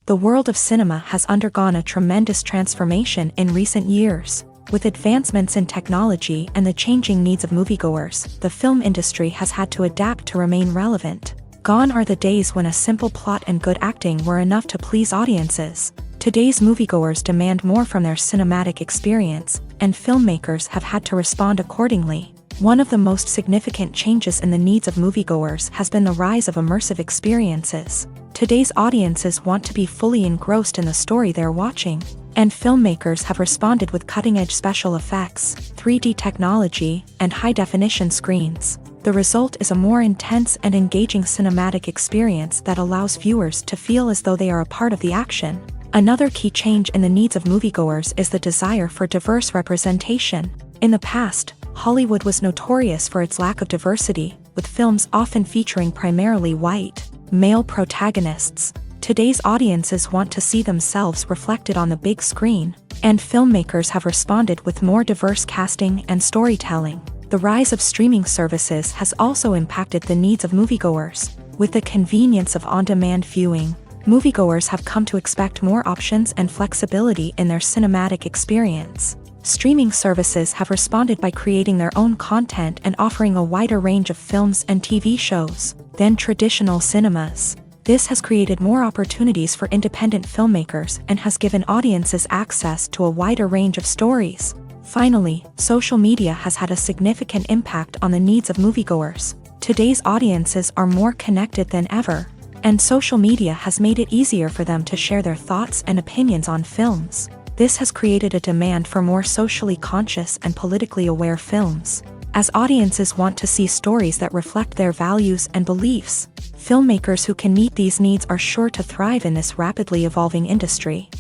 S1: The world of cinema has undergone a tremendous transformation in recent years. With advancements in technology and the changing needs of moviegoers, the film industry has had to adapt to remain relevant. Gone are the days when a simple plot and good acting were enough to please audiences. Today's moviegoers demand more from their cinematic experience, and filmmakers have had to respond accordingly. One of the most significant changes in the needs of moviegoers has been the rise of immersive experiences. Today's audiences want to be fully engrossed in the story they're watching, and filmmakers have responded with cutting-edge special effects, 3D technology, and high-definition screens. The result is a more intense and engaging cinematic experience that allows viewers to feel as though they are a part of the action. Another key change in the needs of moviegoers is the desire for diverse representation. In the past, Hollywood was notorious for its lack of diversity, with films often featuring primarily white, male protagonists. Today's audiences want to see themselves reflected on the big screen, and filmmakers have responded with more diverse casting and storytelling. The rise of streaming services has also impacted the needs of moviegoers. With the convenience of on-demand viewing, moviegoers have come to expect more options and flexibility in their cinematic experience. Streaming services have responded by creating their own content and offering a wider range of films and TV shows than traditional cinemas. This has created more opportunities for independent filmmakers and has given audiences access to a wider range of stories. Finally, social media has had a significant impact on the needs of moviegoers. Today's audiences are more connected than ever, and social media has made it easier for them to share their thoughts and opinions on films. This has created a demand for more socially conscious and politically aware films. As audiences want to see stories that reflect their values and beliefs, filmmakers who can meet these needs are sure to thrive in this rapidly evolving industry.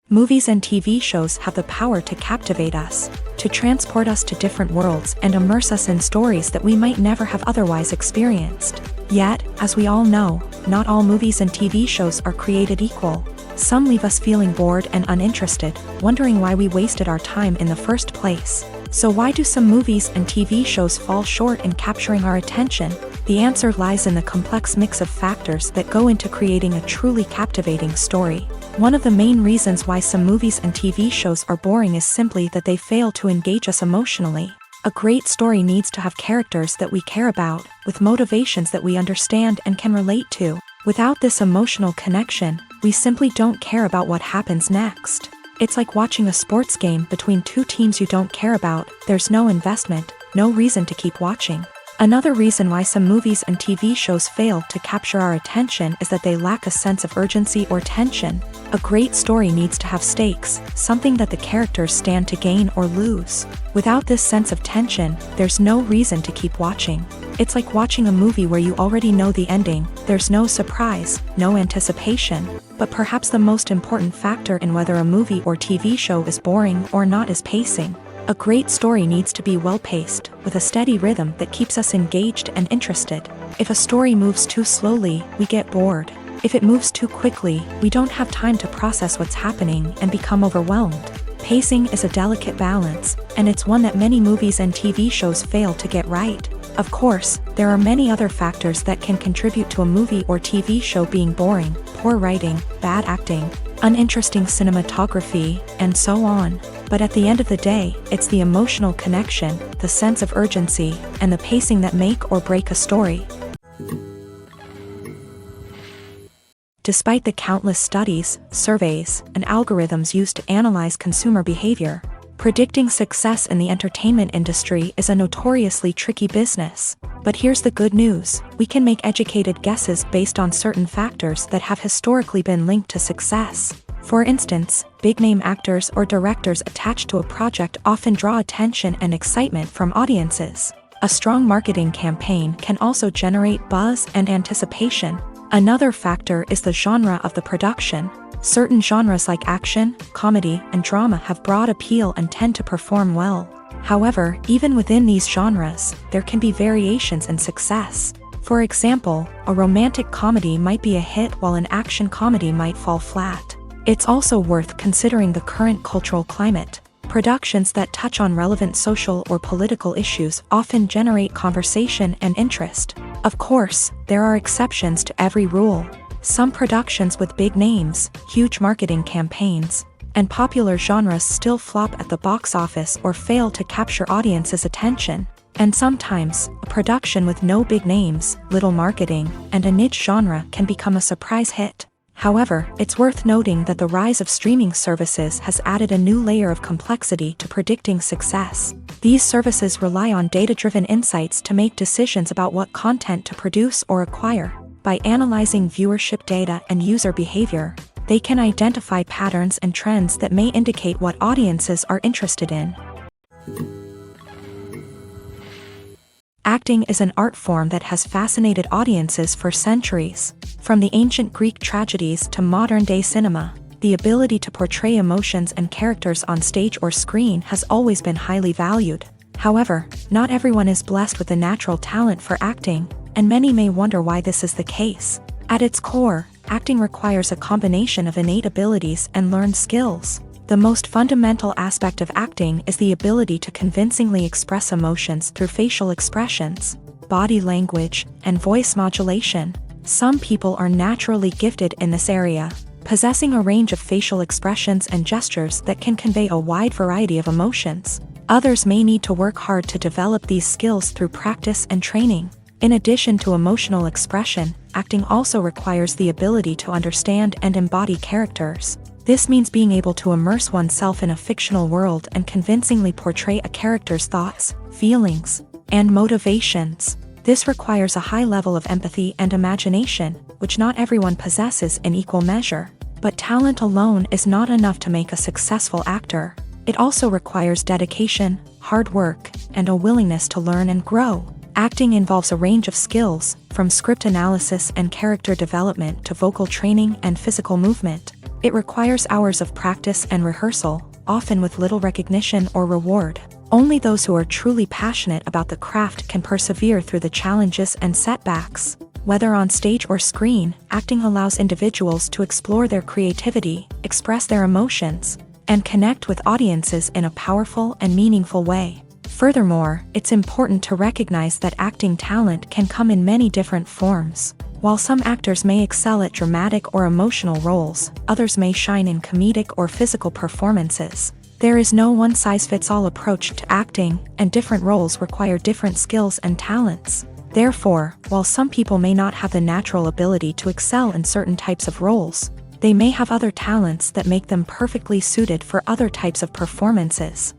S1: Movies and TV shows have the power to captivate us, to transport us to different worlds and immerse us in stories that we might never have otherwise experienced. Yet, as we all know, not all movies and TV shows are created equal. Some leave us feeling bored and uninterested, wondering why we wasted our time in the first place. So why do some movies and TV shows fall short in capturing our attention? The answer lies in the complex mix of factors that go into creating a truly captivating story. One of the main reasons why some movies and TV shows are boring is simply that they fail to engage us emotionally. A great story needs to have characters that we care about, with motivations that we understand and can relate to. Without this emotional connection, we simply don't care about what happens next. It's like watching a sports game between two teams you don't care about. There's no investment, no reason to keep watching. Another reason why some movies and TV shows fail to capture our attention is that they lack a sense of urgency or tension. A great story needs to have stakes, something that the characters stand to gain or lose. Without this sense of tension, there's no reason to keep watching. It's like watching a movie where you already know the ending. There's no surprise, no anticipation. But perhaps the most important factor in whether a movie or TV show is boring or not is pacing. A great story needs to be well-paced, with a steady rhythm that keeps us engaged and interested. If a story moves too slowly, we get bored. If it moves too quickly, we don't have time to process what's happening and become overwhelmed. Pacing is a delicate balance, and it's one that many movies and TV shows fail to get right. Of course, there are many other factors that can contribute to a movie or TV show being boring: poor writing, bad acting, uninteresting cinematography, and so on. But at the end of the day, it's the emotional connection, the sense of urgency, and the pacing that make or break a story. Despite the countless studies, surveys, and algorithms used to analyze consumer behavior, predicting success in the entertainment industry is a notoriously tricky business. But here's the good news: we can make educated guesses based on certain factors that have historically been linked to success. For instance, big-name actors or directors attached to a project often draw attention and excitement from audiences. A strong marketing campaign can also generate buzz and anticipation. Another factor is the genre of the production. Certain genres like action, comedy, and drama have broad appeal and tend to perform well. However, even within these genres, there can be variations in success. For example, a romantic comedy might be a hit while an action comedy might fall flat. It's also worth considering the current cultural climate. Productions that touch on relevant social or political issues often generate conversation and interest. Of course, there are exceptions to every rule. Some productions with big names, huge marketing campaigns, and popular genres still flop at the box office or fail to capture audiences' attention. And sometimes, a production with no big names, little marketing, and a niche genre can become a surprise hit. However, it's worth noting that the rise of streaming services has added a new layer of complexity to predicting success. These services rely on data-driven insights to make decisions about what content to produce or acquire. By analyzing viewership data and user behavior, they can identify patterns and trends that may indicate what audiences are interested in. Acting is an art form that has fascinated audiences for centuries. From the ancient Greek tragedies to modern-day cinema, the ability to portray emotions and characters on stage or screen has always been highly valued. However, not everyone is blessed with a natural talent for acting. and many may wonder why this is the case. At its core, acting requires a combination of innate abilities and learned skills. The most fundamental aspect of acting is the ability to convincingly express emotions through facial expressions, body language, and voice modulation. Some people are naturally gifted in this area, possessing a range of facial expressions and gestures that can convey a wide variety of emotions. Others may need to work hard to develop these skills through practice and training. In addition to emotional expression, acting also requires the ability to understand and embody characters. This means being able to immerse oneself in a fictional world and convincingly portray a character's thoughts, feelings, and motivations. This requires a high level of empathy and imagination, which not everyone possesses in equal measure. But talent alone is not enough to make a successful actor. It also requires dedication, hard work, and a willingness to learn and grow. Acting involves a range of skills, from script analysis and character development to vocal training and physical movement. It requires hours of practice and rehearsal, often with little recognition or reward. Only those who are truly passionate about the craft can persevere through the challenges and setbacks. Whether on stage or screen, acting allows individuals to explore their creativity, express their emotions, and connect with audiences in a powerful and meaningful way. Furthermore, it's important to recognize that acting talent can come in many different forms. While some actors may excel at dramatic or emotional roles, others may shine in comedic or physical performances. There is no one-size-fits-all approach to acting, and different roles require different skills and talents. Therefore, while some people may not have the natural ability to excel in certain types of roles, they may have other talents that make them perfectly suited for other types of performances.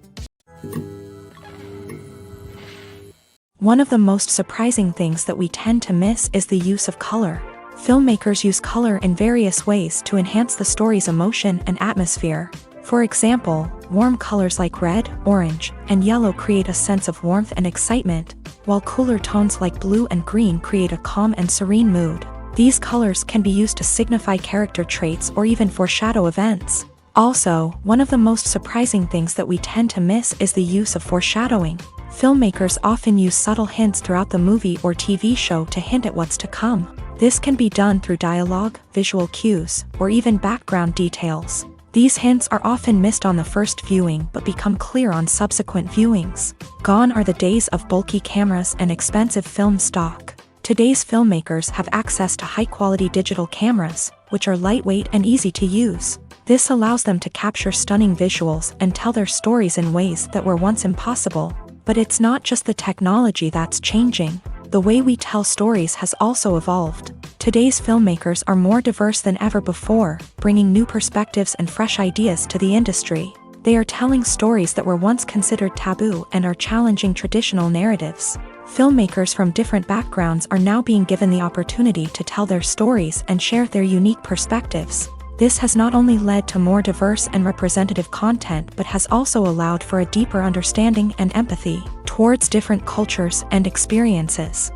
S1: One of the most surprising things that we tend to miss is the use of color. Filmmakers use color in various ways to enhance the story's emotion and atmosphere. For example, warm colors like red, orange, and yellow create a sense of warmth and excitement, while cooler tones like blue and green create a calm and serene mood. These colors can be used to signify character traits or even foreshadow events. Also, one of the most surprising things that we tend to miss is the use of foreshadowing. Filmmakers often use subtle hints throughout the movie or TV show to hint at what's to come. This can be done through dialogue, visual cues, or even background details. These hints are often missed on the first viewing but become clear on subsequent viewings. Gone are the days of bulky cameras and expensive film stock. Today's filmmakers have access to high-quality digital cameras, which are lightweight and easy to use. This allows them to capture stunning visuals and tell their stories in ways that were once impossible. But it's not just the technology that's changing. The way we tell stories has also evolved. Today's filmmakers are more diverse than ever before, bringing new perspectives and fresh ideas to the industry. They are telling stories that were once considered taboo and are challenging traditional narratives. Filmmakers from different backgrounds are now being given the opportunity to tell their stories and share their unique perspectives. This has not only led to more diverse and representative content but has also allowed for a deeper understanding and empathy towards different cultures and experiences.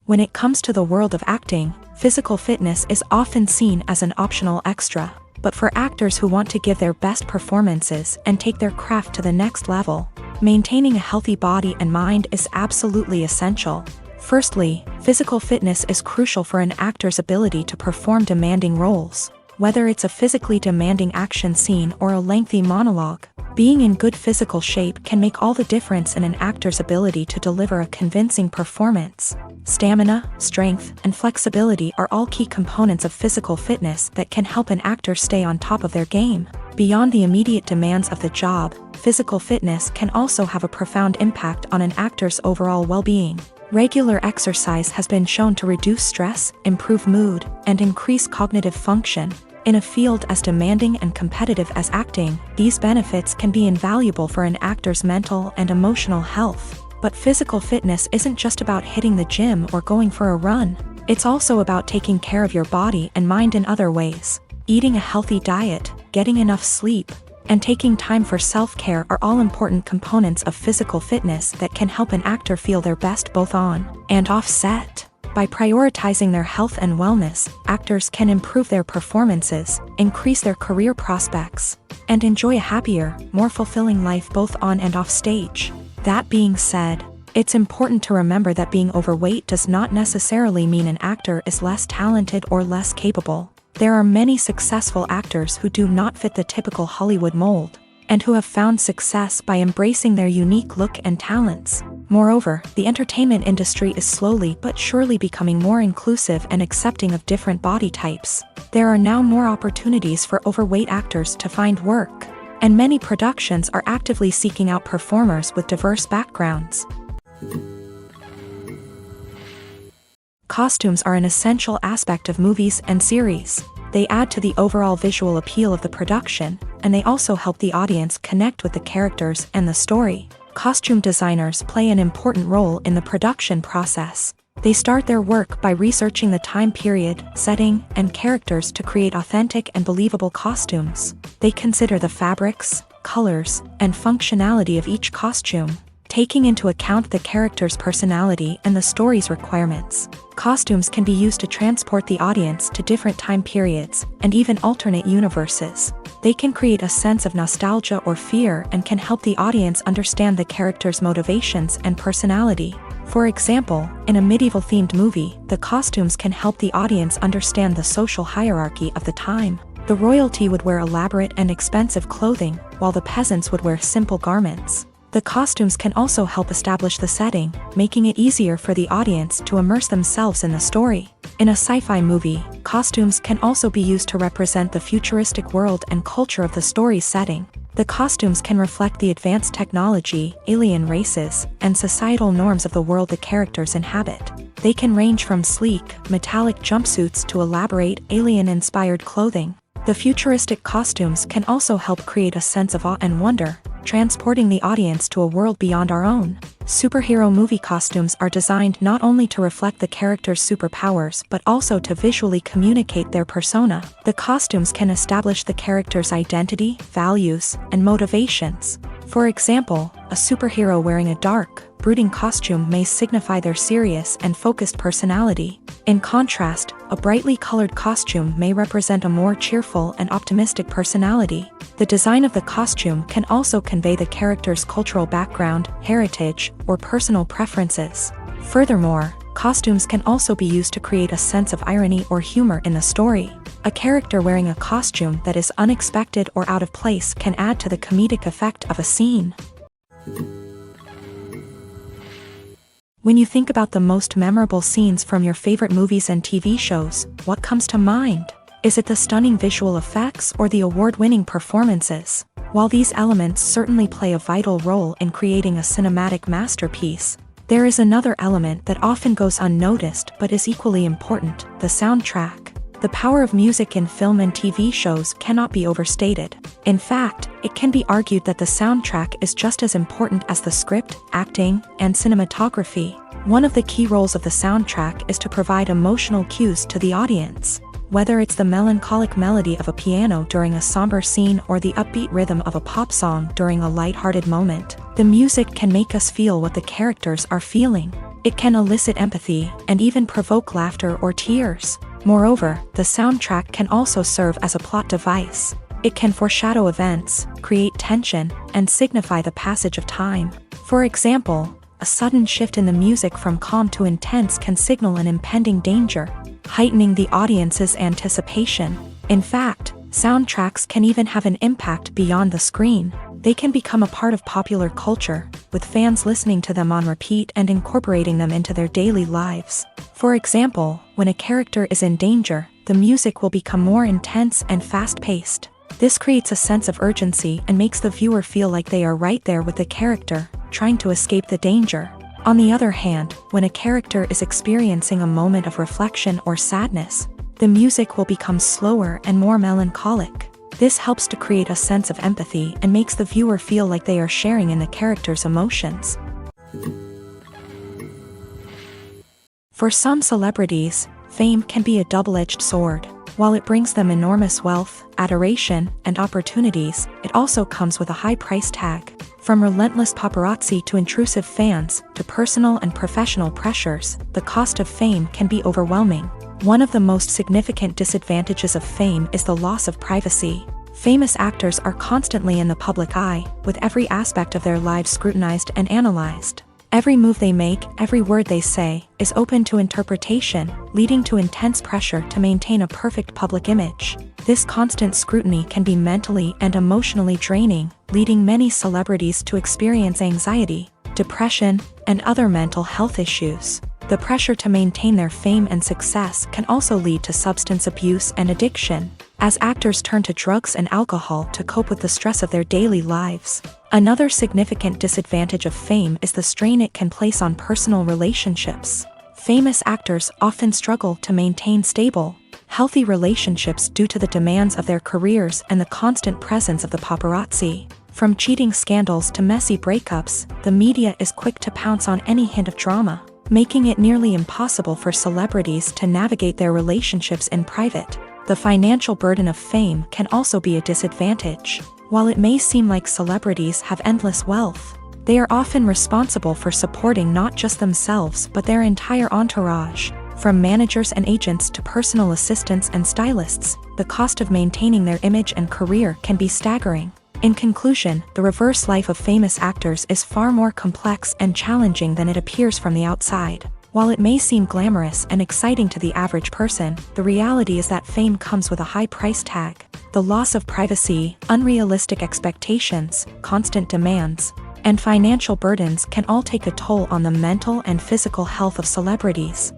S1: When it comes to the world of acting, physical fitness is often seen as an optional extra. But for actors who want to give their best performances and take their craft to the next level, maintaining a healthy body and mind is absolutely essential. Firstly, physical fitness is crucial for an actor's ability to perform demanding roles. Whether it's a physically demanding action scene or a lengthy monologue, being in good physical shape can make all the difference in an actor's ability to deliver a convincing performance. Stamina, strength, and flexibility are all key components of physical fitness that can help an actor stay on top of their game. Beyond the immediate demands of the job, physical fitness can also have a profound impact on an actor's overall well-being. Regular exercise has been shown to reduce stress, improve mood, and increase cognitive function. In a field as demanding and competitive as acting, these benefits can be invaluable for an actor's mental and emotional health. But physical fitness isn't just about hitting the gym or going for a run. It's also about taking care of your body and mind in other ways. Eating a healthy diet, getting enough sleep, and taking time for self-care are all important components of physical fitness that can help an actor feel their best both on and off set. By prioritizing their health and wellness, actors can improve their performances, increase their career prospects, and enjoy a happier, more fulfilling life both on and off stage. That being said, It's important to remember that being overweight does not necessarily mean an actor is less talented or less capable. There are many successful actors who do not fit the typical Hollywood mold, and who have found success by embracing their unique look and talents. Moreover, the entertainment industry is slowly but surely becoming more inclusive and accepting of different body types. There are now more opportunities for overweight actors to find work, and many productions are actively seeking out performers with diverse backgrounds. Costumes are an essential aspect of movies and series. They add to the overall visual appeal of the production, and they also help the audience connect with the characters and the story. Costume designers play an important role in the production process. They start their work by researching the time period, setting, and characters to create authentic and believable costumes. They consider the fabrics, colors, and functionality of each costume, taking into account the character's personality and the story's requirements. Costumes can be used to transport the audience to different time periods and even alternate universes. They can create a sense of nostalgia or fear and can help the audience understand the character's motivations and personality. For example, in a medieval-themed movie, the costumes can help the audience understand the social hierarchy of the time. The royalty would wear elaborate and expensive clothing, while the peasants would wear simple garments. The costumes can also help establish the setting, making it easier for the audience to immerse themselves in the story. In a sci-fi movie, costumes can also be used to represent the futuristic world and culture of the story's setting. The costumes can reflect the advanced technology, alien races, and societal norms of the world the characters inhabit. They can range from sleek, metallic jumpsuits to elaborate, alien-inspired clothing. The futuristic costumes can also help create a sense of awe and wonder, transporting the audience to a world beyond our own. Superhero movie costumes are designed not only to reflect the character's superpowers but also to visually communicate their persona. The costumes can establish the character's identity, values, and motivations. For example, a superhero wearing a dark, brooding costume may signify their serious and focused personality. In contrast, a brightly colored costume may represent a more cheerful and optimistic personality. The design of the costume can also convey the character's cultural background, heritage, or personal preferences. Furthermore, costumes can also be used to create a sense of irony or humor in the story. A character wearing a costume that is unexpected or out of place can add to the comedic effect of a scene. When you think about the most memorable scenes from your favorite movies and TV shows, what comes to mind? Is it the stunning visual effects or the award-winning performances? While these elements certainly play a vital role in creating a cinematic masterpiece, there is another element that often goes unnoticed but is equally important: the soundtrack. The power of music in film and TV shows cannot be overstated. In fact, it can be argued that the soundtrack is just as important as the script, acting, and cinematography. One of the key roles of the soundtrack is to provide emotional cues to the audience. Whether it's the melancholic melody of a piano during a somber scene or the upbeat rhythm of a pop song during a lighthearted moment, the music can make us feel what the characters are feeling. It can elicit empathy and even provoke laughter or tears. Moreover, the soundtrack can also serve as a plot device. It can foreshadow events, create tension, and signify the passage of time. For example, a sudden shift in the music from calm to intense can signal an impending danger, heightening the audience's anticipation. In fact, soundtracks can even have an impact beyond the screen. They can become a part of popular culture, with fans listening to them on repeat and incorporating them into their daily lives. For example, when a character is in danger, the music will become more intense and fast-paced. This creates a sense of urgency and makes the viewer feel like they are right there with the character, trying to escape the danger. On the other hand, when a character is experiencing a moment of reflection or sadness, the music will become slower and more melancholic. This helps to create a sense of empathy and makes the viewer feel like they are sharing in the character's emotions. For some celebrities, fame can be a double-edged sword. While it brings them enormous wealth, adoration, and opportunities, it also comes with a high price tag. From relentless paparazzi to intrusive fans, to personal and professional pressures, the cost of fame can be overwhelming. One of the most significant disadvantages of fame is the loss of privacy. Famous actors are constantly in the public eye, with every aspect of their lives scrutinized and analyzed. Every move they make, every word they say, is open to interpretation, leading to intense pressure to maintain a perfect public image. This constant scrutiny can be mentally and emotionally draining, leading many celebrities to experience anxiety, depression, and other mental health issues. The pressure to maintain their fame and success can also lead to substance abuse and addiction, as actors turn to drugs and alcohol to cope with the stress of their daily lives. Another significant disadvantage of fame is the strain it can place on personal relationships. Famous actors often struggle to maintain stable, healthy relationships due to the demands of their careers and the constant presence of the paparazzi. From cheating scandals to messy breakups, the media is quick to pounce on any hint of drama, making it nearly impossible for celebrities to navigate their relationships in private. The financial burden of fame can also be a disadvantage. While it may seem like celebrities have endless wealth, they are often responsible for supporting not just themselves but their entire entourage. From managers and agents to personal assistants and stylists, the cost of maintaining their image and career can be staggering. In conclusion, the reverse life of famous actors is far more complex and challenging than it appears from the outside. While it may seem glamorous and exciting to the average person, the reality is that fame comes with a high price tag. The loss of privacy, unrealistic expectations, constant demands, and financial burdens can all take a toll on the mental and physical health of celebrities.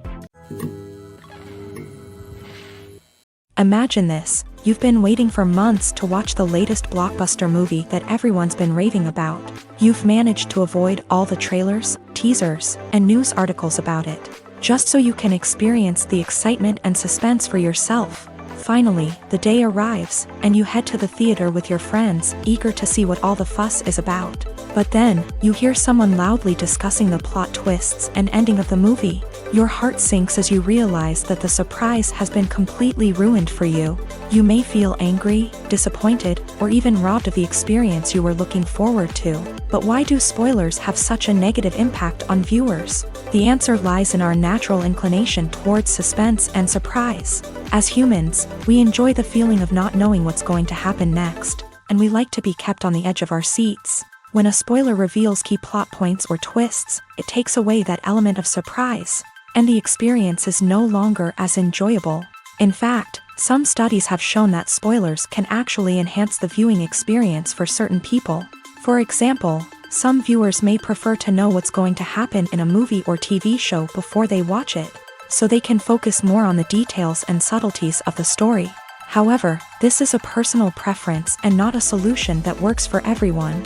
S1: Imagine this. You've been waiting for months to watch the latest blockbuster movie that everyone's been raving about. You've managed to avoid all the trailers, teasers, and news articles about it, just so you can experience the excitement and suspense for yourself. Finally, the day arrives, and you head to the theater with your friends, eager to see what all the fuss is about. But then, you hear someone loudly discussing the plot twists and ending of the movie. Your heart sinks as you realize that the surprise has been completely ruined for you. You may feel angry, disappointed, or even robbed of the experience you were looking forward to. But why do spoilers have such a negative impact on viewers? The answer lies in our natural inclination towards suspense and surprise. As humans, we enjoy the feeling of not knowing what's going to happen next, and we like to be kept on the edge of our seats. When a spoiler reveals key plot points or twists, it takes away that element of surprise, and the experience is no longer as enjoyable. In fact, some studies have shown that spoilers can actually enhance the viewing experience for certain people. For example, some viewers may prefer to know what's going to happen in a movie or TV show before they watch it, so they can focus more on the details and subtleties of the story. However, this is a personal preference and not a solution that works for everyone.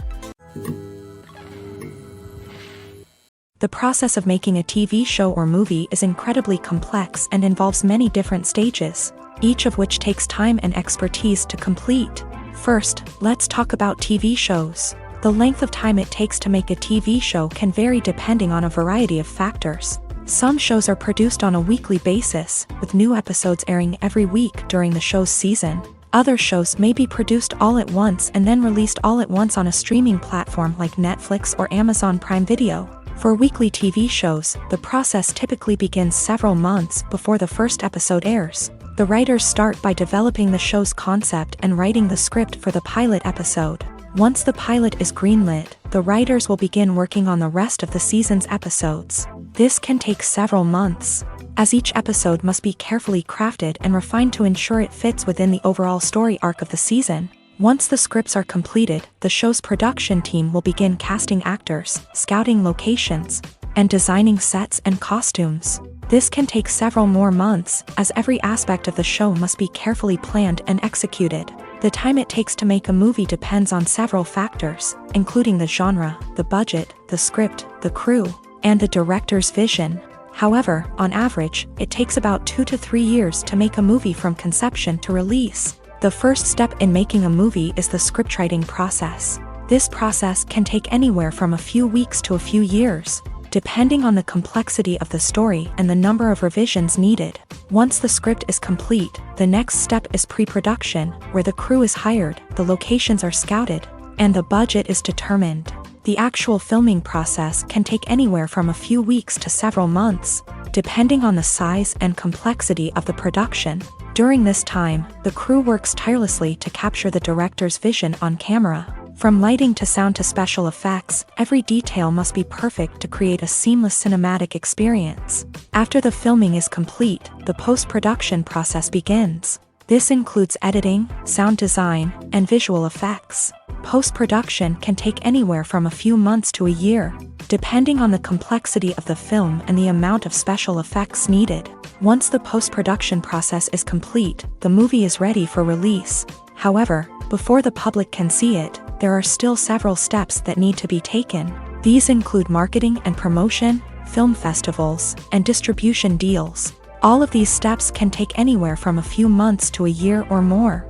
S1: The process of making a TV show or movie is incredibly complex and involves many different stages, each of which takes time and expertise to complete. First, let's talk about TV shows. The length of time it takes to make a TV show can vary depending on a variety of factors. Some shows are produced on a weekly basis, with new episodes airing every week during the show's season. Other shows may be produced all at once and then released all at once on a streaming platform like Netflix or Amazon Prime Video. For weekly TV shows, the process typically begins several months before the first episode airs. The writers start by developing the show's concept and writing the script for the pilot episode. Once the pilot is greenlit, the writers will begin working on the rest of the season's episodes. This can take several months, as each episode must be carefully crafted and refined to ensure it fits within the overall story arc of the season. Once the scripts are completed, the show's production team will begin casting actors, scouting locations, and designing sets and costumes. This can take several more months, as every aspect of the show must be carefully planned and executed. The time it takes to make a movie depends on several factors, including the genre, the budget, the script, the crew, and the director's vision. However, on average, it takes about 2 to 3 years to make a movie from conception to release. The first step in making a movie is the scriptwriting process. This process can take anywhere from a few weeks to a few years, depending on the complexity of the story and the number of revisions needed. Once the script is complete, the next step is pre-production, where the crew is hired, the locations are scouted, and the budget is determined. The actual filming process can take anywhere from a few weeks to several months, depending on the size and complexity of the production. During this time, the crew works tirelessly to capture the director's vision on camera. From lighting to sound to special effects, every detail must be perfect to create a seamless cinematic experience. After the filming is complete, the post-production process begins. This includes editing, sound design, and visual effects. Post-production can take anywhere from a few months to a year, depending on the complexity of the film and the amount of special effects needed. Once the post-production process is complete, the movie is ready for release. However, before the public can see it, there are still several steps that need to be taken. These include marketing and promotion, film festivals, and distribution deals. All of these steps can take anywhere from a few months to a year or more.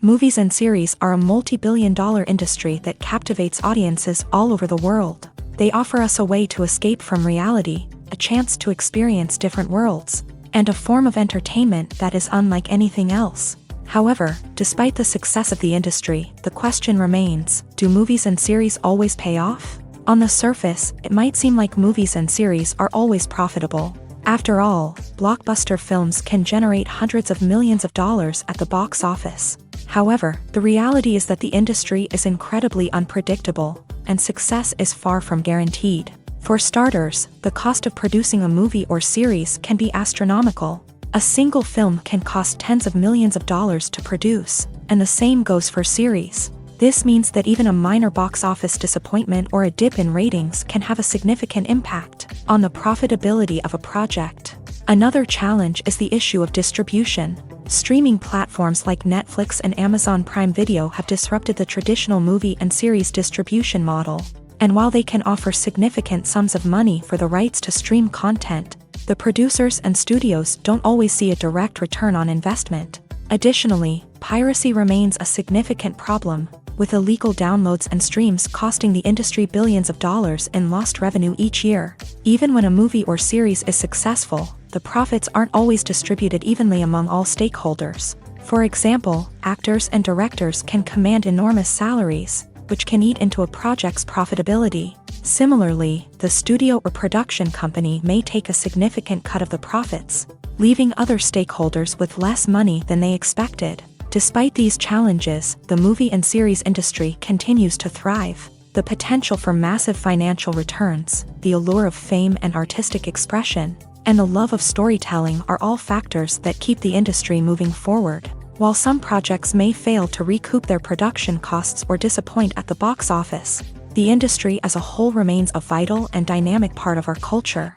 S1: Movies and series are a multi-billion-dollar industry that captivates audiences all over the world. They offer us a way to escape from reality, a chance to experience different worlds, and a form of entertainment that is unlike anything else. However, despite the success of the industry, the question remains, do movies and series always pay off? On the surface, it might seem like movies and series are always profitable. After all, blockbuster films can generate hundreds of millions of dollars at the box office. However, the reality is that the industry is incredibly unpredictable, and success is far from guaranteed. For starters, the cost of producing a movie or series can be astronomical. A single film can cost tens of millions of dollars to produce, and the same goes for series. This means that even a minor box office disappointment or a dip in ratings can have a significant impact on the profitability of a project. Another challenge is the issue of distribution. Streaming platforms like Netflix and Amazon Prime Video have disrupted the traditional movie and series distribution model. And while they can offer significant sums of money for the rights to stream content, the producers and studios don't always see a direct return on investment. Additionally, piracy remains a significant problem, with illegal downloads and streams costing the industry billions of dollars in lost revenue each year. Even when a movie or series is successful, the profits aren't always distributed evenly among all stakeholders. For example, actors and directors can command enormous salaries, which can eat into a project's profitability. Similarly, the studio or production company may take a significant cut of the profits, leaving other stakeholders with less money than they expected. Despite these challenges, the movie and series industry continues to thrive. The potential for massive financial returns, the allure of fame and artistic expression, and the love of storytelling are all factors that keep the industry moving forward. While some projects may fail to recoup their production costs or disappoint at the box office, the industry as a whole remains a vital and dynamic part of our culture.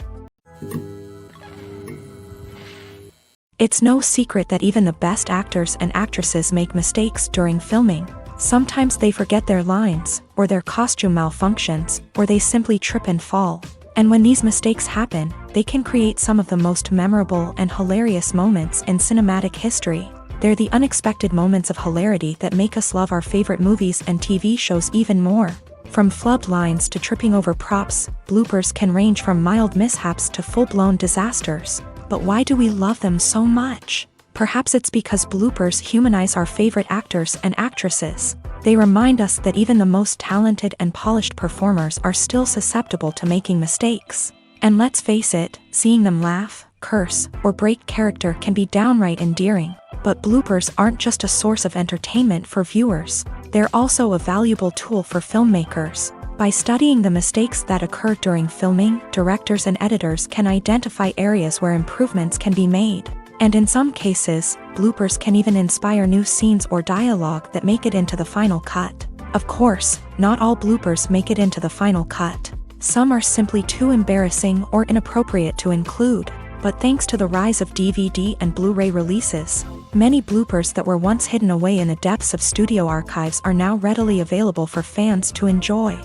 S1: It's no secret that even the best actors and actresses make mistakes during filming. Sometimes they forget their lines, or their costume malfunctions, or they simply trip and fall. And when these mistakes happen, they can create some of the most memorable and hilarious moments in cinematic history. They're the unexpected moments of hilarity that make us love our favorite movies and TV shows even more. From flubbed lines to tripping over props, bloopers can range from mild mishaps to full-blown disasters. But why do we love them so much? Perhaps it's because bloopers humanize our favorite actors and actresses. They remind us that even the most talented and polished performers are still susceptible to making mistakes. And let's face it, seeing them laugh, curse, or break character can be downright endearing. But bloopers aren't just a source of entertainment for viewers. They're also a valuable tool for filmmakers. By studying the mistakes that occur during filming, directors and editors can identify areas where improvements can be made. And in some cases, bloopers can even inspire new scenes or dialogue that make it into the final cut. Of course, not all bloopers make it into the final cut. Some are simply too embarrassing or inappropriate to include. But thanks to the rise of DVD and Blu-ray releases, many bloopers that were once hidden away in the depths of studio archives are now readily available for fans to enjoy.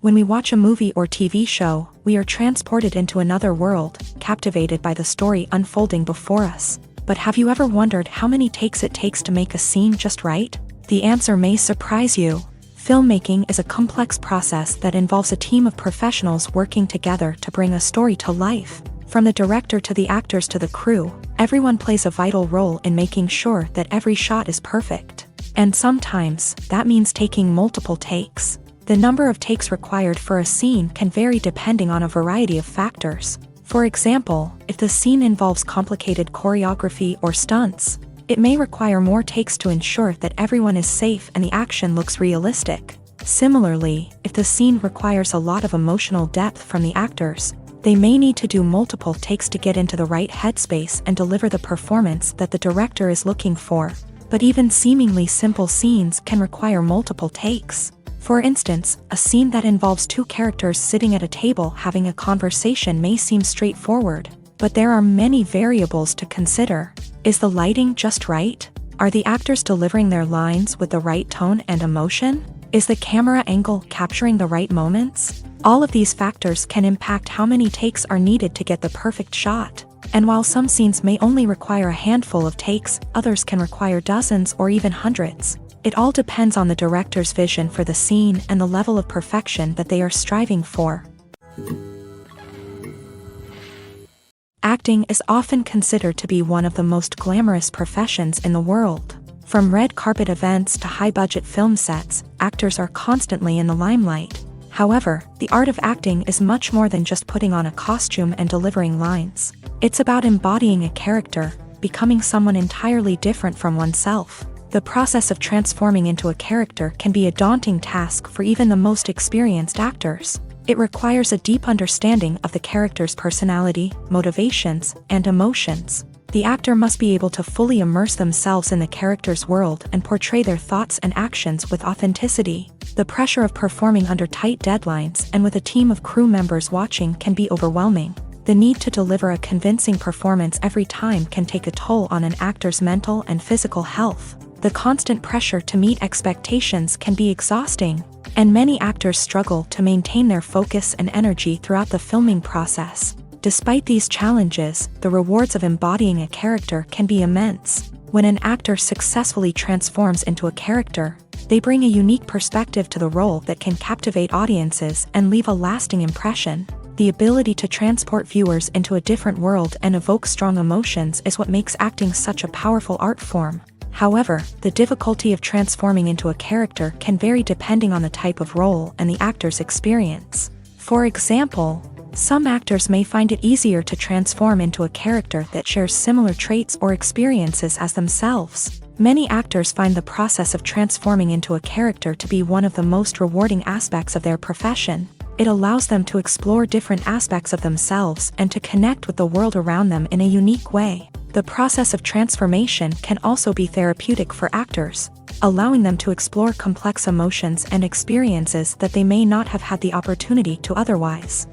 S1: When we watch a movie or TV show, we are transported into another world, captivated by the story unfolding before us. But have you ever wondered how many takes it takes to make a scene just right? The answer may surprise you. Filmmaking is a complex process that involves a team of professionals working together to bring a story to life. From the director to the actors to the crew, everyone plays a vital role in making sure that every shot is perfect. And sometimes, that means taking multiple takes. The number of takes required for a scene can vary depending on a variety of factors. For example, if the scene involves complicated choreography or stunts, it may require more takes to ensure that everyone is safe and the action looks realistic. Similarly, if the scene requires a lot of emotional depth from the actors, they may need to do multiple takes to get into the right headspace and deliver the performance that the director is looking for. But even seemingly simple scenes can require multiple takes. For instance, a scene that involves two characters sitting at a table having a conversation may seem straightforward, but there are many variables to consider. Is the lighting just right? Are the actors delivering their lines with the right tone and emotion? Is the camera angle capturing the right moments? All of these factors can impact how many takes are needed to get the perfect shot. And while some scenes may only require a handful of takes, others can require dozens or even hundreds. It all depends on the director's vision for the scene and the level of perfection that they are striving for. Acting is often considered to be one of the most glamorous professions in the world. From red carpet events to high-budget film sets, actors are constantly in the limelight. However, the art of acting is much more than just putting on a costume and delivering lines. It's about embodying a character, becoming someone entirely different from oneself. The process of transforming into a character can be a daunting task for even the most experienced actors. It requires a deep understanding of the character's personality, motivations, and emotions. The actor must be able to fully immerse themselves in the character's world and portray their thoughts and actions with authenticity. The pressure of performing under tight deadlines and with a team of crew members watching can be overwhelming. The need to deliver a convincing performance every time can take a toll on an actor's mental and physical health. The constant pressure to meet expectations can be exhausting, and many actors struggle to maintain their focus and energy throughout the filming process. Despite these challenges, the rewards of embodying a character can be immense. When an actor successfully transforms into a character, they bring a unique perspective to the role that can captivate audiences and leave a lasting impression. The ability to transport viewers into a different world and evoke strong emotions is what makes acting such a powerful art form. However, the difficulty of transforming into a character can vary depending on the type of role and the actor's experience. For example, some actors may find it easier to transform into a character that shares similar traits or experiences as themselves. Many actors find the process of transforming into a character to be one of the most rewarding aspects of their profession. It allows them to explore different aspects of themselves and to connect with the world around them in a unique way. The process of transformation can also be therapeutic for actors, allowing them to explore complex emotions and experiences that they may not have had the opportunity to otherwise.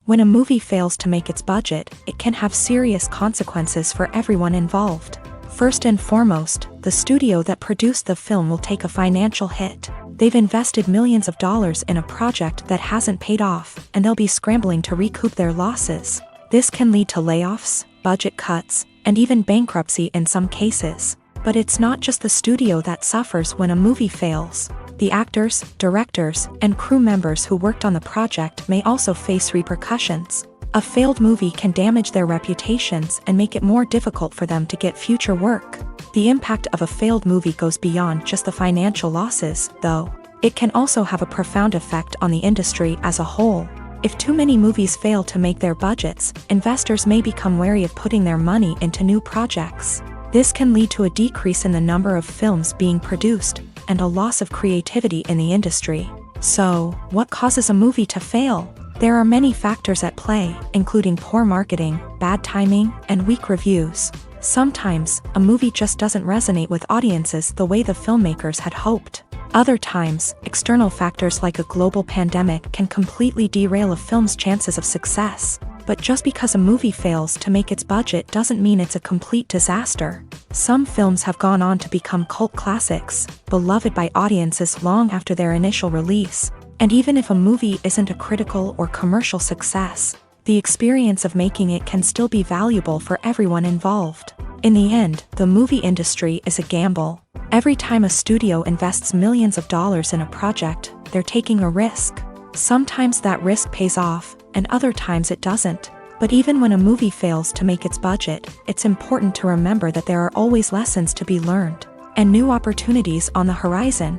S1: When a movie fails to make its budget, it can have serious consequences for everyone involved. First and foremost, the studio that produced the film will take a financial hit. They've invested millions of dollars in a project that hasn't paid off, and they'll be scrambling to recoup their losses. This can lead to layoffs, budget cuts, and even bankruptcy in some cases. But it's not just the studio that suffers when a movie fails. The actors, directors, and crew members who worked on the project may also face repercussions. A failed movie can damage their reputations and make it more difficult for them to get future work. The impact of a failed movie goes beyond just the financial losses, though. It can also have a profound effect on the industry as a whole. If too many movies fail to make their budgets, investors may become wary of putting their money into new projects. This can lead to a decrease in the number of films being produced, and a loss of creativity in the industry. So, what causes a movie to fail? There are many factors at play, including poor marketing, bad timing, and weak reviews. Sometimes, a movie just doesn't resonate with audiences the way the filmmakers had hoped. Other times, external factors like a global pandemic can completely derail a film's chances of success. But just because a movie fails to make its budget doesn't mean it's a complete disaster. Some films have gone on to become cult classics, beloved by audiences long after their initial release. And even if a movie isn't a critical or commercial success, the experience of making it can still be valuable for everyone involved. In the end, the movie industry is a gamble. Every time a studio invests millions of dollars in a project, they're taking a risk. Sometimes that risk pays off, and other times it doesn't. But even when a movie fails to make its budget, it's important to remember that there are always lessons to be learned, and new opportunities on the horizon.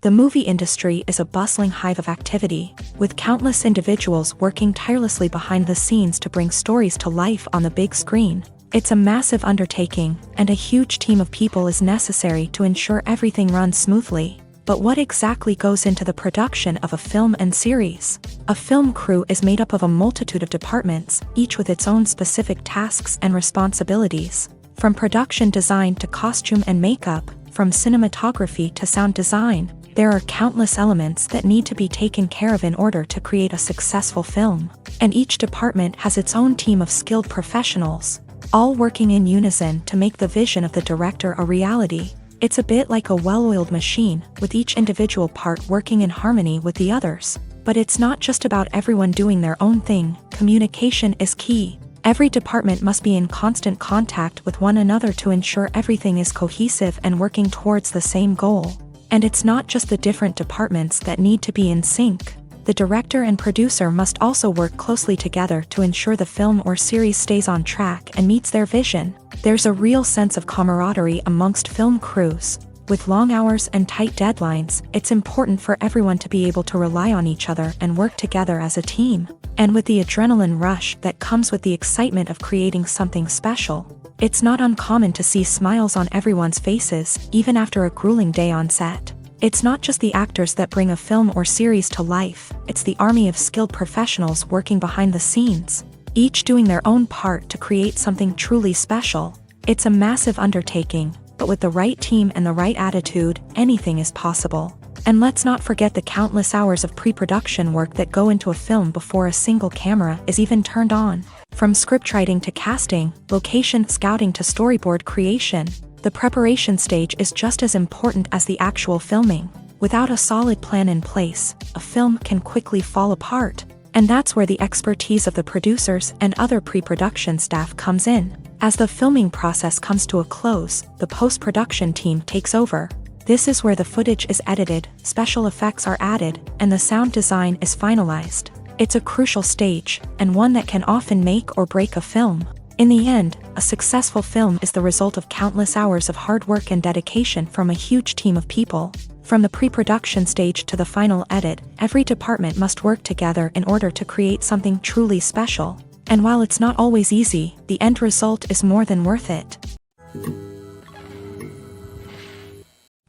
S1: The movie industry is a bustling hive of activity, with countless individuals working tirelessly behind the scenes to bring stories to life on the big screen. It's a massive undertaking, and a huge team of people is necessary to ensure everything runs smoothly. But what exactly goes into the production of a film and series? A film crew is made up of a multitude of departments, each with its own specific tasks and responsibilities. From production design to costume and makeup, from cinematography to sound design, there are countless elements that need to be taken care of in order to create a successful film. And each department has its own team of skilled professionals, all working in unison to make the vision of the director a reality. It's a bit like a well-oiled machine, with each individual part working in harmony with the others. But it's not just about everyone doing their own thing. Communication is key. Every department must be in constant contact with one another to ensure everything is cohesive and working towards the same goal. And it's not just the different departments that need to be in sync. The director and producer must also work closely together to ensure the film or series stays on track and meets their vision. There's a real sense of camaraderie amongst film crews. With long hours and tight deadlines, it's important for everyone to be able to rely on each other and work together as a team. And with the adrenaline rush that comes with the excitement of creating something special, it's not uncommon to see smiles on everyone's faces, even after a grueling day on set. It's not just the actors that bring a film or series to life, it's the army of skilled professionals working behind the scenes, each doing their own part to create something truly special. It's a massive undertaking, but with the right team and the right attitude, anything is possible. And let's not forget the countless hours of pre-production work that go into a film before a single camera is even turned on. From scriptwriting to casting, location scouting to storyboard creation, the preparation stage is just as important as the actual filming. Without a solid plan in place, a film can quickly fall apart. And that's where the expertise of the producers and other pre-production staff comes in. As the filming process comes to a close, the post-production team takes over. This is where the footage is edited, special effects are added, and the sound design is finalized. It's a crucial stage, and one that can often make or break a film. In the end, a successful film is the result of countless hours of hard work and dedication from a huge team of people. From the pre-production stage to the final edit, every department must work together in order to create something truly special. And while it's not always easy, the end result is more than worth it.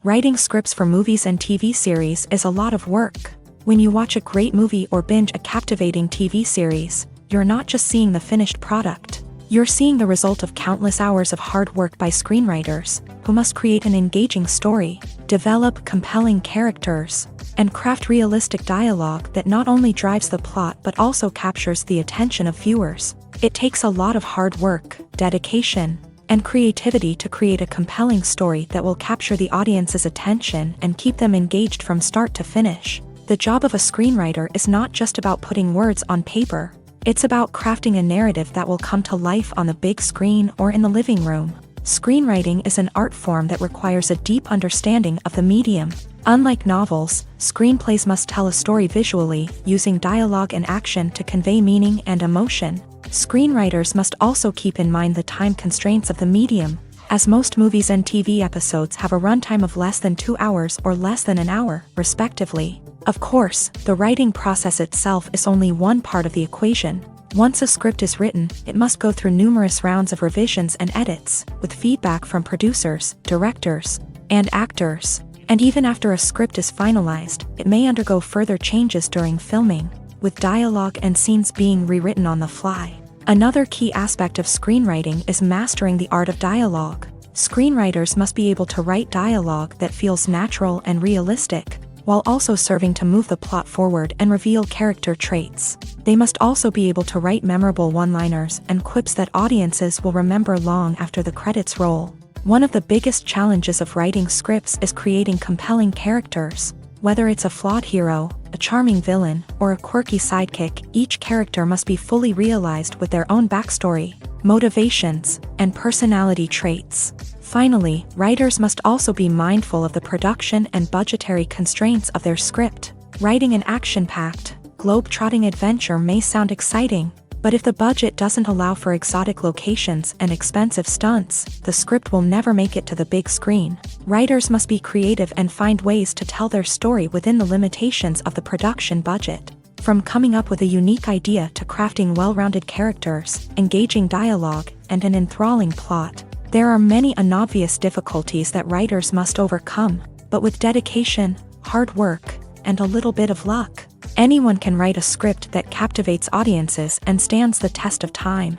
S1: Writing scripts for movies and TV series is a lot of work. When you watch a great movie or binge a captivating TV series, you're not just seeing the finished product. You're seeing the result of countless hours of hard work by screenwriters, who must create an engaging story, develop compelling characters, and craft realistic dialogue that not only drives the plot but also captures the attention of viewers. It takes a lot of hard work, dedication, and creativity to create a compelling story that will capture the audience's attention and keep them engaged from start to finish. The job of a screenwriter is not just about putting words on paper. It's about crafting a narrative that will come to life on the big screen or in the living room. Screenwriting is an art form that requires a deep understanding of the medium. Unlike novels, screenplays must tell a story visually, using dialogue and action to convey meaning and emotion. Screenwriters must also keep in mind the time constraints of the medium, as most movies and TV episodes have a runtime of less than 2 hours or less than an hour, respectively. Of course, the writing process itself is only one part of the equation. Once a script is written, it must go through numerous rounds of revisions and edits, with feedback from producers, directors, and actors. And even after a script is finalized, it may undergo further changes during filming, with dialogue and scenes being rewritten on the fly. Another key aspect of screenwriting is mastering the art of dialogue. Screenwriters must be able to write dialogue that feels natural and realistic, while also serving to move the plot forward and reveal character traits. They must also be able to write memorable one-liners and quips that audiences will remember long after the credits roll. One of the biggest challenges of writing scripts is creating compelling characters. Whether it's a flawed hero, a charming villain, or a quirky sidekick, each character must be fully realized with their own backstory, motivations, and personality traits. Finally, writers must also be mindful of the production and budgetary constraints of their script. Writing an action-packed, globe-trotting adventure may sound exciting, But if the budget doesn't allow for exotic locations and expensive stunts, the script will never make it to the big screen. Writers must be creative and find ways to tell their story within the limitations of the production budget. From coming up with a unique idea to crafting well-rounded characters, engaging dialogue, and an enthralling plot, there are many unobvious difficulties that writers must overcome, but with dedication, hard work, and a little bit of luck, anyone can write a script that captivates audiences and stands the test of time.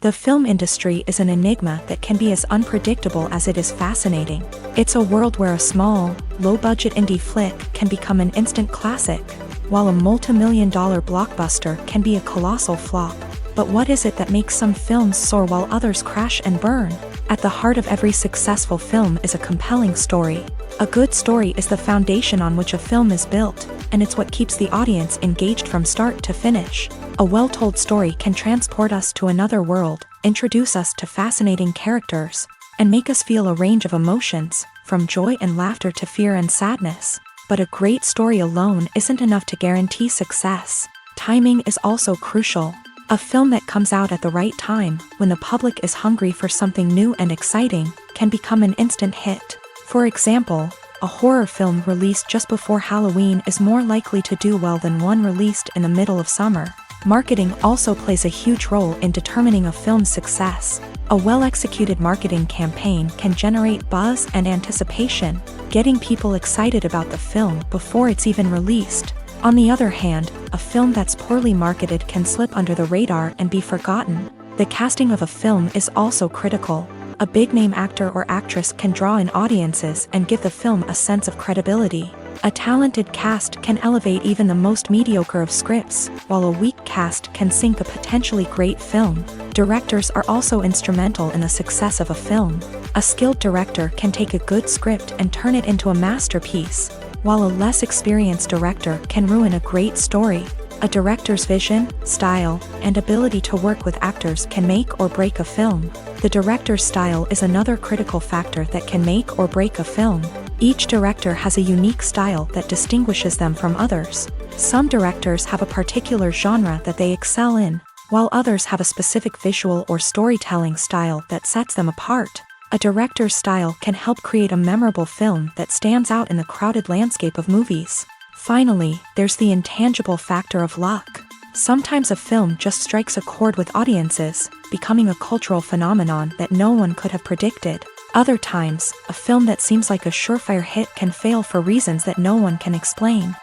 S1: The film industry is an enigma that can be as unpredictable as it is fascinating. It's a world where a small, low-budget indie flick can become an instant classic, while a multi-million-dollar blockbuster can be a colossal flop. But what is it that makes some films soar while others crash and burn? At the heart of every successful film is a compelling story. A good story is the foundation on which a film is built, and it's what keeps the audience engaged from start to finish. A well-told story can transport us to another world, introduce us to fascinating characters, and make us feel a range of emotions, from joy and laughter to fear and sadness. But a great story alone isn't enough to guarantee success. Timing is also crucial. A film that comes out at the right time, when the public is hungry for something new and exciting, can become an instant hit. For example, a horror film released just before Halloween is more likely to do well than one released in the middle of summer. Marketing also plays a huge role in determining a film's success. A well-executed marketing campaign can generate buzz and anticipation, getting people excited about the film before it's even released. On the other hand, a film that's poorly marketed can slip under the radar and be forgotten. The casting of a film is also critical. A big-name actor or actress can draw in audiences and give the film a sense of credibility. A talented cast can elevate even the most mediocre of scripts, while a weak cast can sink a potentially great film. Directors are also instrumental in the success of a film. A skilled director can take a good script and turn it into a masterpiece, while a less experienced director can ruin a great story. A director's vision, style, and ability to work with actors can make or break a film. The director's style is another critical factor that can make or break a film. Each director has a unique style that distinguishes them from others. Some directors have a particular genre that they excel in, while others have a specific visual or storytelling style that sets them apart. A director's style can help create a memorable film that stands out in the crowded landscape of movies. Finally, there's the intangible factor of luck. Sometimes a film just strikes a chord with audiences, becoming a cultural phenomenon that no one could have predicted. Other times, a film that seems like a surefire hit can fail for reasons that no one can explain.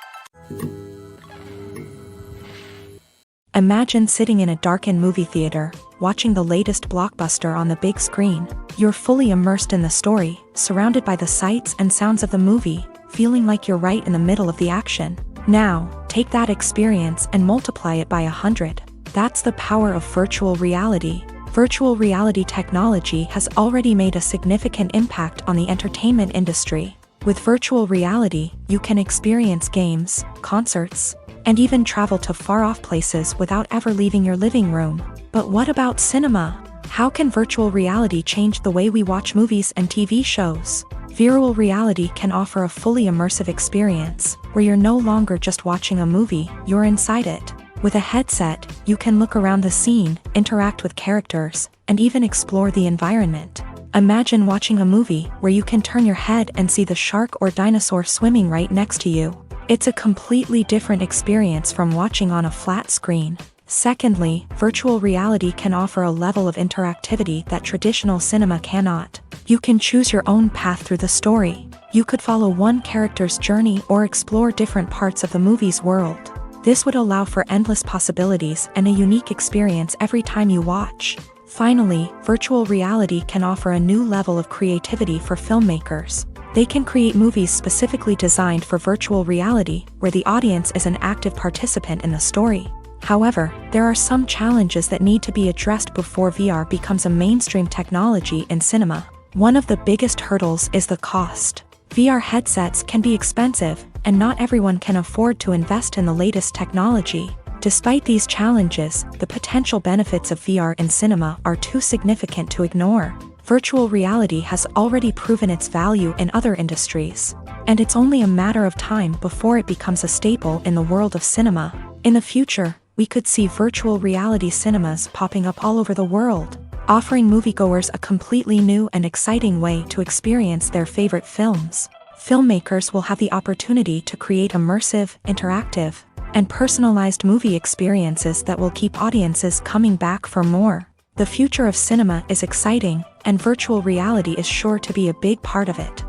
S1: Imagine sitting in a darkened movie theater, watching the latest blockbuster on the big screen. You're fully immersed in the story, surrounded by the sights and sounds of the movie, feeling like you're right in the middle of the action. Now, take that experience and multiply it by 100. That's the power of virtual reality. Virtual reality technology has already made a significant impact on the entertainment industry. With virtual reality, you can experience games, concerts, and even travel to far-off places without ever leaving your living room. But what about cinema? How can virtual reality change the way we watch movies and TV shows? Virtual reality can offer a fully immersive experience, where you're no longer just watching a movie, you're inside it. With a headset, you can look around the scene, interact with characters, and even explore the environment. Imagine watching a movie where you can turn your head and see the shark or dinosaur swimming right next to you. It's a completely different experience from watching on a flat screen. Secondly, virtual reality can offer a level of interactivity that traditional cinema cannot. You can choose your own path through the story. You could follow one character's journey or explore different parts of the movie's world. This would allow for endless possibilities and a unique experience every time you watch. Finally, virtual reality can offer a new level of creativity for filmmakers. They can create movies specifically designed for virtual reality, where the audience is an active participant in the story. However, there are some challenges that need to be addressed before VR becomes a mainstream technology in cinema. One of the biggest hurdles is the cost. VR headsets can be expensive, and not everyone can afford to invest in the latest technology. Despite these challenges, the potential benefits of VR in cinema are too significant to ignore. Virtual reality has already proven its value in other industries. and it's only a matter of time before it becomes a staple in the world of cinema. In the future, we could see virtual reality cinemas popping up all over the world, offering moviegoers a completely new and exciting way to experience their favorite films. Filmmakers will have the opportunity to create immersive, interactive, and personalized movie experiences that will keep audiences coming back for more. The future of cinema is exciting, and virtual reality is sure to be a big part of it.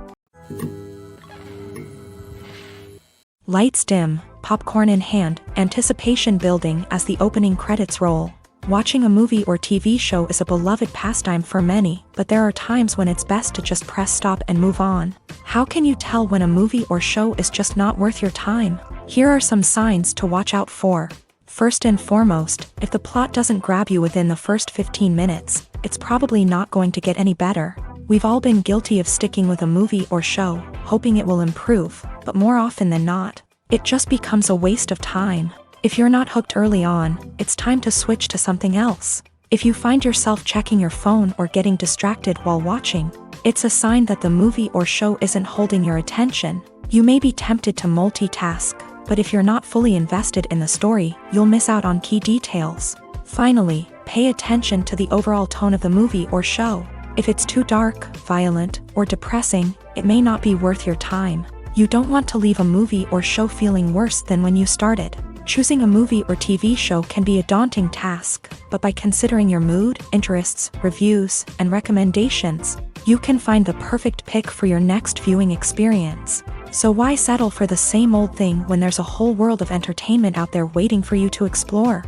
S1: Lights dim, popcorn in hand, anticipation building as the opening credits roll. Watching a movie or TV show is a beloved pastime for many, but there are times when it's best to just press stop and move on. How can you tell when a movie or show is just not worth your time? Here are some signs to watch out for. First and foremost, if the plot doesn't grab you within the first 15 minutes, it's probably not going to get any better. We've all been guilty of sticking with a movie or show, hoping it will improve, but more often than not, it just becomes a waste of time. If you're not hooked early on, it's time to switch to something else. If you find yourself checking your phone or getting distracted while watching, it's a sign that the movie or show isn't holding your attention. You may be tempted to multitask, but if you're not fully invested in the story, you'll miss out on key details. Finally, pay attention to the overall tone of the movie or show. If it's too dark, violent, or depressing, it may not be worth your time. You don't want to leave a movie or show feeling worse than when you started. Choosing a movie or TV show can be a daunting task, but by considering your mood, interests, reviews, and recommendations, you can find the perfect pick for your next viewing experience. So why settle for the same old thing when there's a whole world of entertainment out there waiting for you to explore?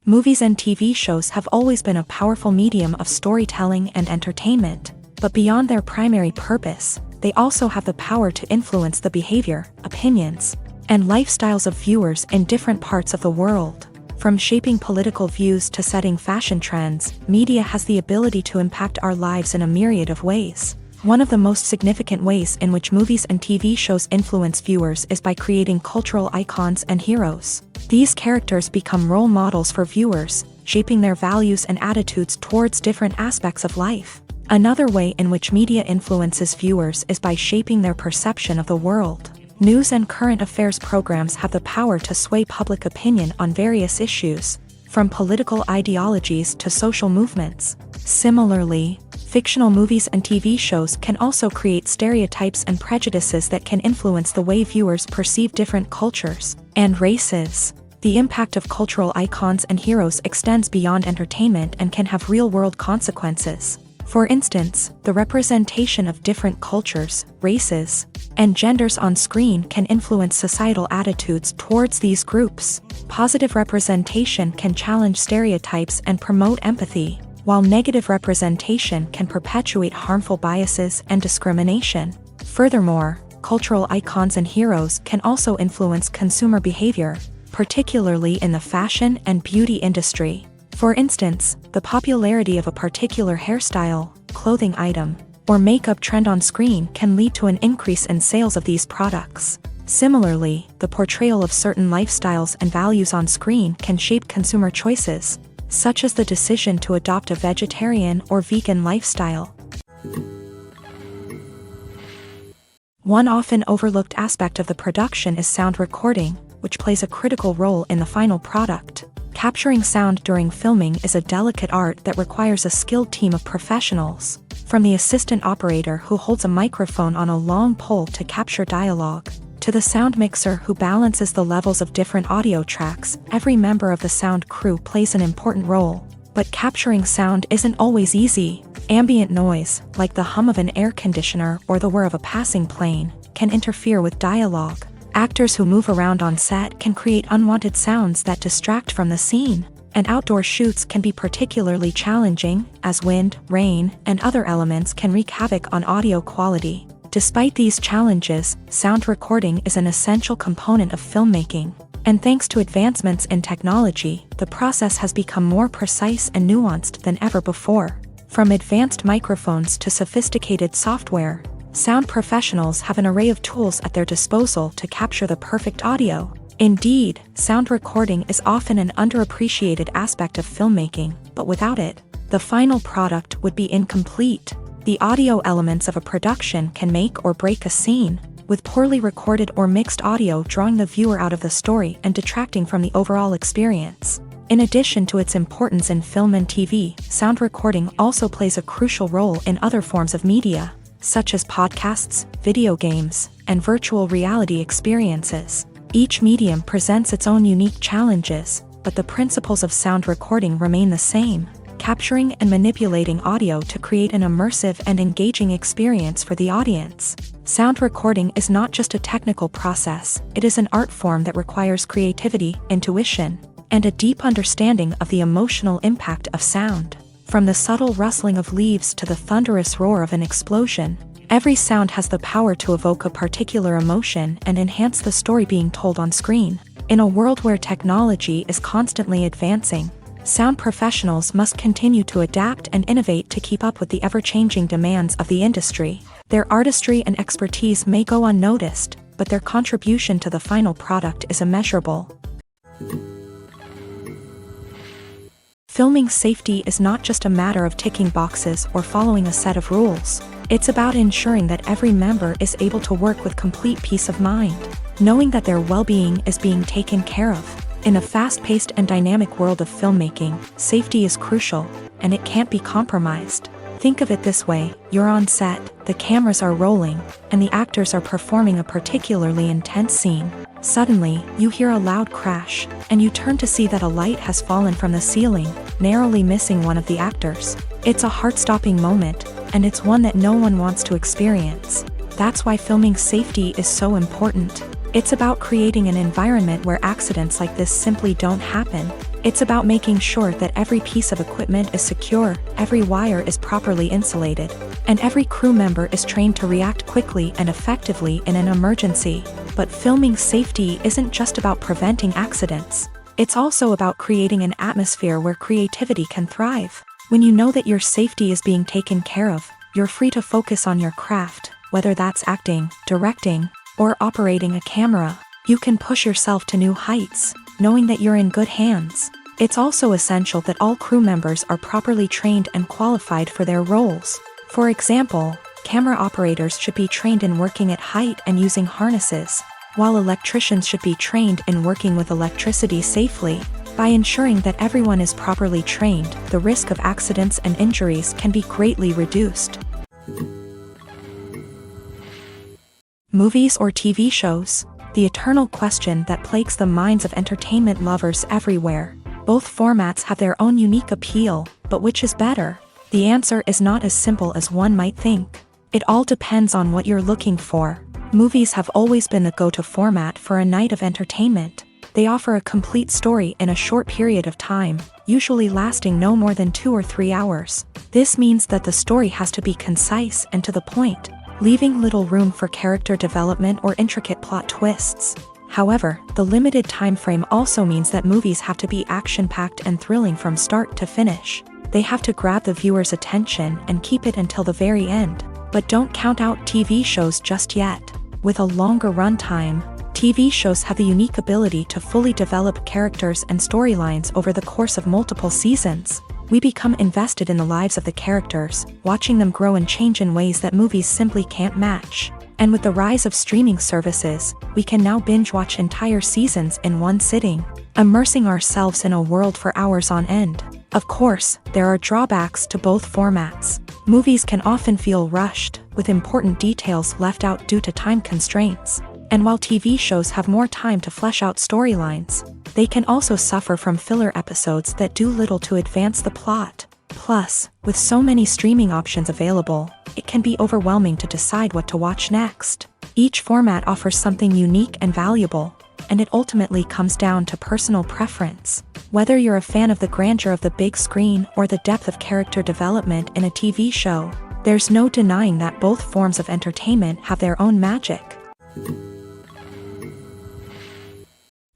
S1: Movies and TV shows have always been a powerful medium of storytelling and entertainment, but beyond their primary purpose, they also have the power to influence the behavior, opinions, and lifestyles of viewers in different parts of the world. From shaping political views to setting fashion trends, media has the ability to impact our lives in a myriad of ways. One of the most significant ways in which movies and TV shows influence viewers is by creating cultural icons and heroes. These characters become role models for viewers, shaping their values and attitudes towards different aspects of life. Another way in which media influences viewers is by shaping their perception of the world. News and current affairs programs have the power to sway public opinion on various issues, from political ideologies to social movements. Similarly, fictional movies and TV shows can also create stereotypes and prejudices that can influence the way viewers perceive different cultures and races. The impact of cultural icons and heroes extends beyond entertainment and can have real-world consequences. For instance, the representation of different cultures, races, and genders on screen can influence societal attitudes towards these groups. Positive representation can challenge stereotypes and promote empathy, while negative representation can perpetuate harmful biases and discrimination. Furthermore, cultural icons and heroes can also influence consumer behavior, particularly in the fashion and beauty industry. For instance, the popularity of a particular hairstyle, clothing item, or makeup trend on screen can lead to an increase in sales of these products. Similarly, the portrayal of certain lifestyles and values on screen can shape consumer choices, such as the decision to adopt a vegetarian or vegan lifestyle. One often overlooked aspect of the production is sound recording, which plays a critical role in the final product. Capturing sound during filming is a delicate art that requires a skilled team of professionals. From the assistant operator who holds a microphone on a long pole to capture dialogue, to the sound mixer who balances the levels of different audio tracks, every member of the sound crew plays an important role. But capturing sound isn't always easy. Ambient noise, like the hum of an air conditioner or the whir of a passing plane, can interfere with dialogue. Actors who move around on set can create unwanted sounds that distract from the scene, and outdoor shoots can be particularly challenging, as wind, rain, and other elements can wreak havoc on audio quality. Despite these challenges, sound recording is an essential component of filmmaking, and thanks to advancements in technology, the process has become more precise and nuanced than ever before. From advanced microphones to sophisticated software, sound professionals have an array of tools at their disposal to capture the perfect audio. Indeed, sound recording is often an underappreciated aspect of filmmaking, but without it, the final product would be incomplete. The audio elements of a production can make or break a scene, with poorly recorded or mixed audio drawing the viewer out of the story and detracting from the overall experience. In addition to its importance in film and TV, sound recording also plays a crucial role in other forms of media, such as podcasts, video games, and virtual reality experiences. Each medium presents its own unique challenges, but the principles of sound recording remain the same, capturing and manipulating audio to create an immersive and engaging experience for the audience. Sound recording is not just a technical process, it is an art form that requires creativity, intuition, and a deep understanding of the emotional impact of sound. From the subtle rustling of leaves to the thunderous roar of an explosion, every sound has the power to evoke a particular emotion and enhance the story being told on screen. In a world where technology is constantly advancing, sound professionals must continue to adapt and innovate to keep up with the ever-changing demands of the industry. Their artistry and expertise may go unnoticed, but their contribution to the final product is immeasurable. Filming safety is not just a matter of ticking boxes or following a set of rules. It's about ensuring that every member is able to work with complete peace of mind, knowing that their well-being is being taken care of. In a fast-paced and dynamic world of filmmaking, safety is crucial, and it can't be compromised. Think of it this way: you're on set, the cameras are rolling, and the actors are performing a particularly intense scene. Suddenly, you hear a loud crash, and you turn to see that a light has fallen from the ceiling, narrowly missing one of the actors. It's a heart-stopping moment, and it's one that no one wants to experience. That's why filming safety is so important. It's about creating an environment where accidents like this simply don't happen. It's about making sure that every piece of equipment is secure, every wire is properly insulated, and every crew member is trained to react quickly and effectively in an emergency. But filming safety isn't just about preventing accidents. It's also about creating an atmosphere where creativity can thrive. When you know that your safety is being taken care of, you're free to focus on your craft, whether that's acting, directing, or operating a camera. You can push yourself to new heights, knowing that you're in good hands. It's also essential that all crew members are properly trained and qualified for their roles. For example, camera operators should be trained in working at height and using harnesses, while electricians should be trained in working with electricity safely. By ensuring that everyone is properly trained, the risk of accidents and injuries can be greatly reduced. Movies or TV shows? The eternal question that plagues the minds of entertainment lovers everywhere. Both formats have their own unique appeal, but which is better? The answer is not as simple as one might think. It all depends on what you're looking for. Movies have always been the go-to format for a night of entertainment. They offer a complete story in a short period of time, usually lasting no more than 2 or 3 hours. This means that the story has to be concise and to the point, leaving little room for character development or intricate plot twists. However, the limited time frame also means that movies have to be action-packed and thrilling from start to finish. They have to grab the viewer's attention and keep it until the very end. But don't count out TV shows just yet. With a longer runtime, TV shows have the unique ability to fully develop characters and storylines over the course of multiple seasons. We become invested in the lives of the characters, watching them grow and change in ways that movies simply can't match. And with the rise of streaming services, we can now binge-watch entire seasons in one sitting, immersing ourselves in a world for hours on end. Of course, there are drawbacks to both formats. Movies can often feel rushed, with important details left out due to time constraints. And while TV shows have more time to flesh out storylines, they can also suffer from filler episodes that do little to advance the plot. Plus, with so many streaming options available, it can be overwhelming to decide what to watch next. Each format offers something unique and valuable, and it ultimately comes down to personal preference. Whether you're a fan of the grandeur of the big screen or the depth of character development in a TV show, there's no denying that both forms of entertainment have their own magic.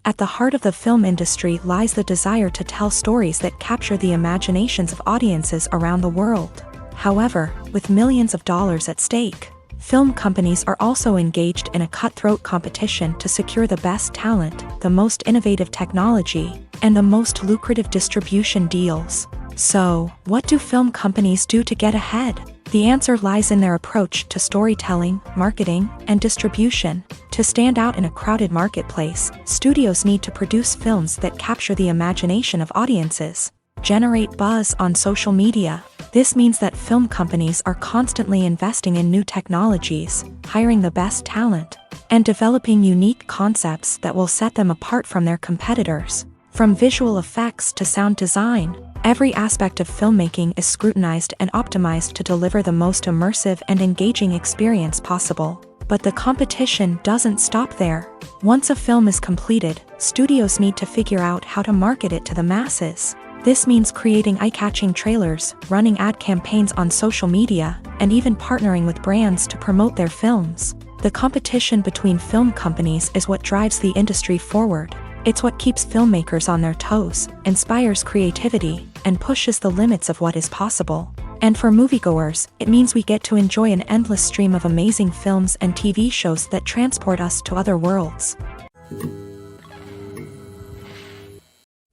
S1: At the heart of the film industry lies the desire to tell stories that capture the imaginations of audiences around the world. However, with millions of dollars at stake, film companies are also engaged in a cutthroat competition to secure the best talent, the most innovative technology, and the most lucrative distribution deals. So, what do film companies do to get ahead? The answer lies in their approach to storytelling, marketing, and distribution. To stand out in a crowded marketplace, studios need to produce films that capture the imagination of audiences, generate buzz on social media. This means that film companies are constantly investing in new technologies, hiring the best talent, and developing unique concepts that will set them apart from their competitors. From visual effects to sound design, every aspect of filmmaking is scrutinized and optimized to deliver the most immersive and engaging experience possible. But the competition doesn't stop there. Once a film is completed, studios need to figure out how to market it to the masses. This means creating eye-catching trailers, running ad campaigns on social media, and even partnering with brands to promote their films. The competition between film companies is what drives the industry forward. It's what keeps filmmakers on their toes, inspires creativity, and pushes the limits of what is possible. And for moviegoers, it means we get to enjoy an endless stream of amazing films and TV shows that transport us to other worlds.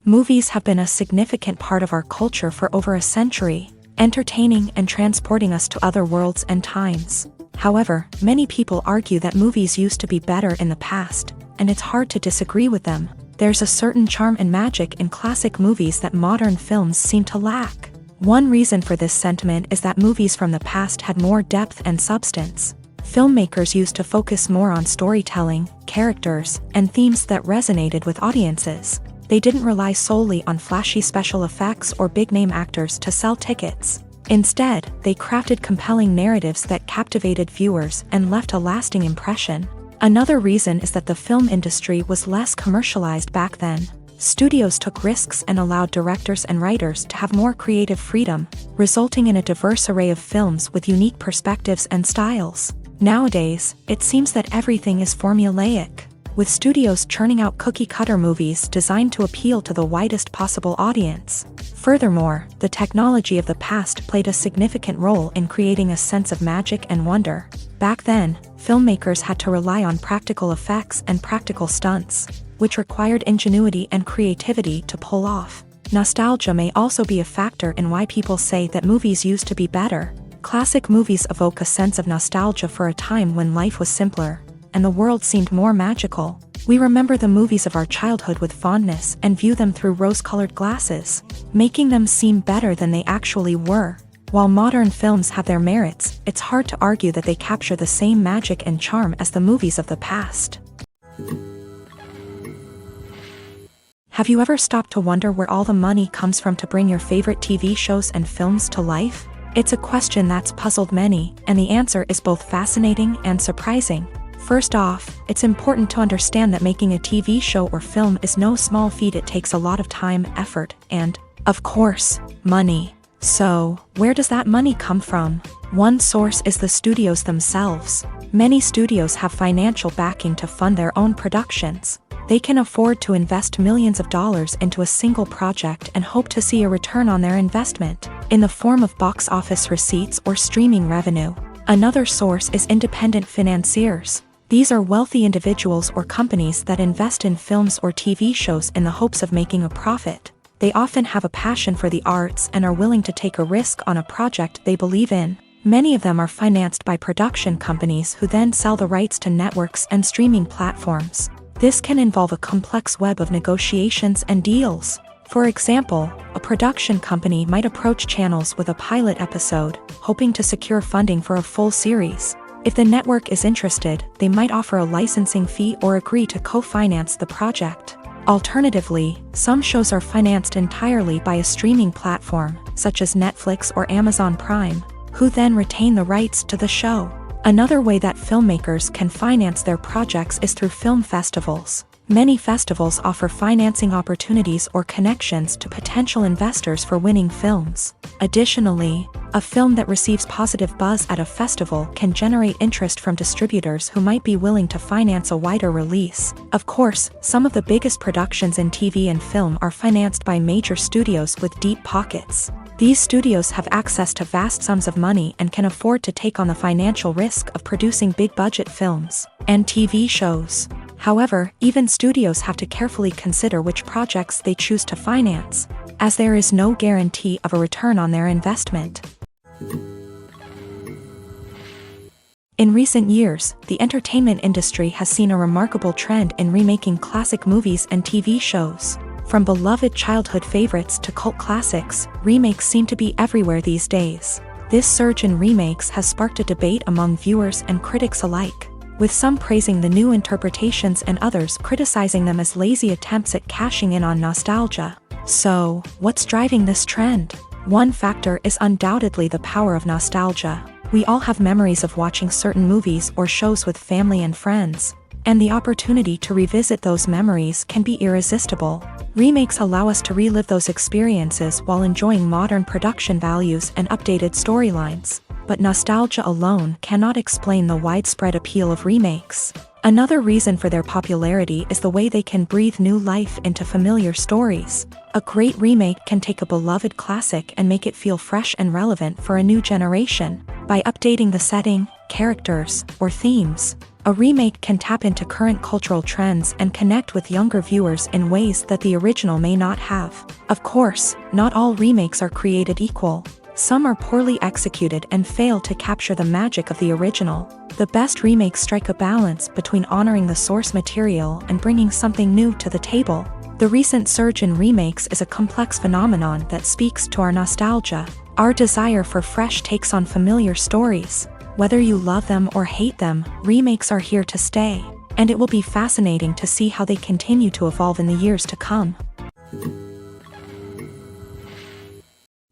S1: Movies have been a significant part of our culture for over a century, entertaining and transporting us to other worlds and times. However, many people argue that movies used to be better in the past, and it's hard to disagree with them. There's a certain charm and magic in classic movies that modern films seem to lack. One reason for this sentiment is that movies from the past had more depth and substance. Filmmakers used to focus more on storytelling, characters, and themes that resonated with audiences. They didn't rely solely on flashy special effects or big-name actors to sell tickets. Instead, they crafted compelling narratives that captivated viewers and left a lasting impression. Another reason is that the film industry was less commercialized back then. Studios took risks and allowed directors and writers to have more creative freedom, resulting in a diverse array of films with unique perspectives and styles. Nowadays, it seems that everything is formulaic, with studios churning out cookie-cutter movies designed to appeal to the widest possible audience. Furthermore, the technology of the past played a significant role in creating a sense of magic and wonder. Back then, filmmakers had to rely on practical effects and practical stunts, which required ingenuity and creativity to pull off. Nostalgia may also be a factor in why people say that movies used to be better. Classic movies evoke a sense of nostalgia for a time when life was simpler, and the world seemed more magical. We remember the movies of our childhood with fondness and view them through rose-colored glasses, making them seem better than they actually were. While modern films have their merits, it's hard to argue that they capture the same magic and charm as the movies of the past. Have you ever stopped to wonder where all the money comes from to bring your favorite TV shows and films to life? It's a question that's puzzled many, and the answer is both fascinating and surprising. First off, it's important to understand that making a TV show or film is no small feat. It takes a lot of time, effort, and, of course, money. So, where does that money come from? One source is the studios themselves. Many studios have financial backing to fund their own productions. They can afford to invest millions of dollars into a single project and hope to see a return on their investment, in the form of box office receipts or streaming revenue. Another source is independent financiers. These are wealthy individuals or companies that invest in films or TV shows in the hopes of making a profit. They often have a passion for the arts and are willing to take a risk on a project they believe in. Many of them are financed by production companies who then sell the rights to networks and streaming platforms. This can involve a complex web of negotiations and deals. For example, a production company might approach channels with a pilot episode, hoping to secure funding for a full series. If the network is interested, they might offer a licensing fee or agree to co-finance the project. Alternatively, some shows are financed entirely by a streaming platform, such as Netflix or Amazon Prime, who then retain the rights to the show. Another way that filmmakers can finance their projects is through film festivals. Many festivals offer financing opportunities or connections to potential investors for winning films. Additionally, a film that receives positive buzz at a festival can generate interest from distributors who might be willing to finance a wider release. Of course, some of the biggest productions in TV and film are financed by major studios with deep pockets. These studios have access to vast sums of money and can afford to take on the financial risk of producing big-budget films and TV shows. However, even studios have to carefully consider which projects they choose to finance, as there is no guarantee of a return on their investment. In recent years, the entertainment industry has seen a remarkable trend in remaking classic movies and TV shows. From beloved childhood favorites to cult classics, remakes seem to be everywhere these days. This surge in remakes has sparked a debate among viewers and critics alike, with some praising the new interpretations and others criticizing them as lazy attempts at cashing in on nostalgia. So, what's driving this trend? One factor is undoubtedly the power of nostalgia. We all have memories of watching certain movies or shows with family and friends, and the opportunity to revisit those memories can be irresistible. Remakes allow us to relive those experiences while enjoying modern production values and updated storylines. But nostalgia alone cannot explain the widespread appeal of remakes. Another reason for their popularity is the way they can breathe new life into familiar stories. A great remake can take a beloved classic and make it feel fresh and relevant for a new generation. By updating the setting, characters, or themes, a remake can tap into current cultural trends and connect with younger viewers in ways that the original may not have. Of course, not all remakes are created equal. Some are poorly executed and fail to capture the magic of the original. The best remakes strike a balance between honoring the source material and bringing something new to the table. The recent surge in remakes is a complex phenomenon that speaks to our nostalgia, our desire for fresh takes on familiar stories. Whether you love them or hate them, remakes are here to stay, and it will be fascinating to see how they continue to evolve in the years to come.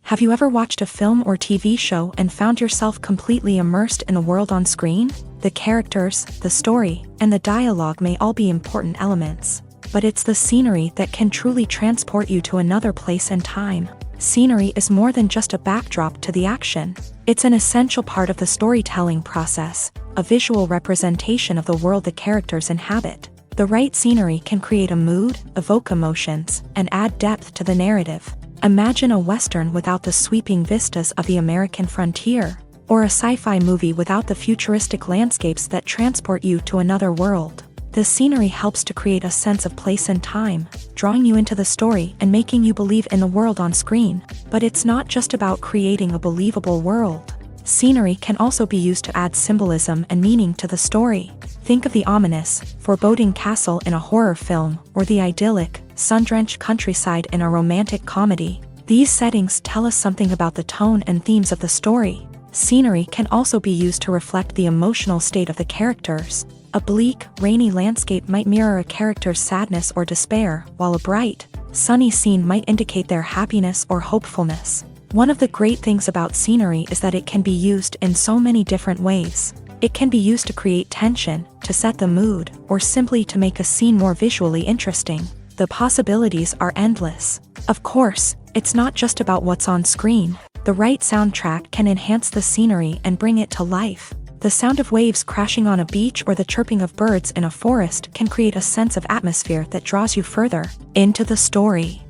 S1: Have you ever watched a film or TV show and found yourself completely immersed in the world on screen? The characters, the story, and the dialogue may all be important elements, but it's the scenery that can truly transport you to another place and time. Scenery is more than just a backdrop to the action. It's an essential part of the storytelling process, a visual representation of the world the characters inhabit. The right scenery can create a mood, evoke emotions, and add depth to the narrative. Imagine a Western without the sweeping vistas of the American frontier, or a sci-fi movie without the futuristic landscapes that transport you to another world. The scenery helps to create a sense of place and time, drawing you into the story and making you believe in the world on screen. But it's not just about creating a believable world. Scenery can also be used to add symbolism and meaning to the story. Think of the ominous, foreboding castle in a horror film, or the idyllic, sun-drenched countryside in a romantic comedy. These settings tell us something about the tone and themes of the story. Scenery can also be used to reflect the emotional state of the characters. A bleak, rainy landscape might mirror a character's sadness or despair, while a bright, sunny scene might indicate their happiness or hopefulness. One of the great things about scenery is that it can be used in so many different ways. It can be used to create tension, to set the mood, or simply to make a scene more visually interesting. The possibilities are endless. Of course, it's not just about what's on screen. The right soundtrack can enhance the scenery and bring it to life. The sound of waves crashing on a beach or the chirping of birds in a forest can create a sense of atmosphere that draws you further into the story.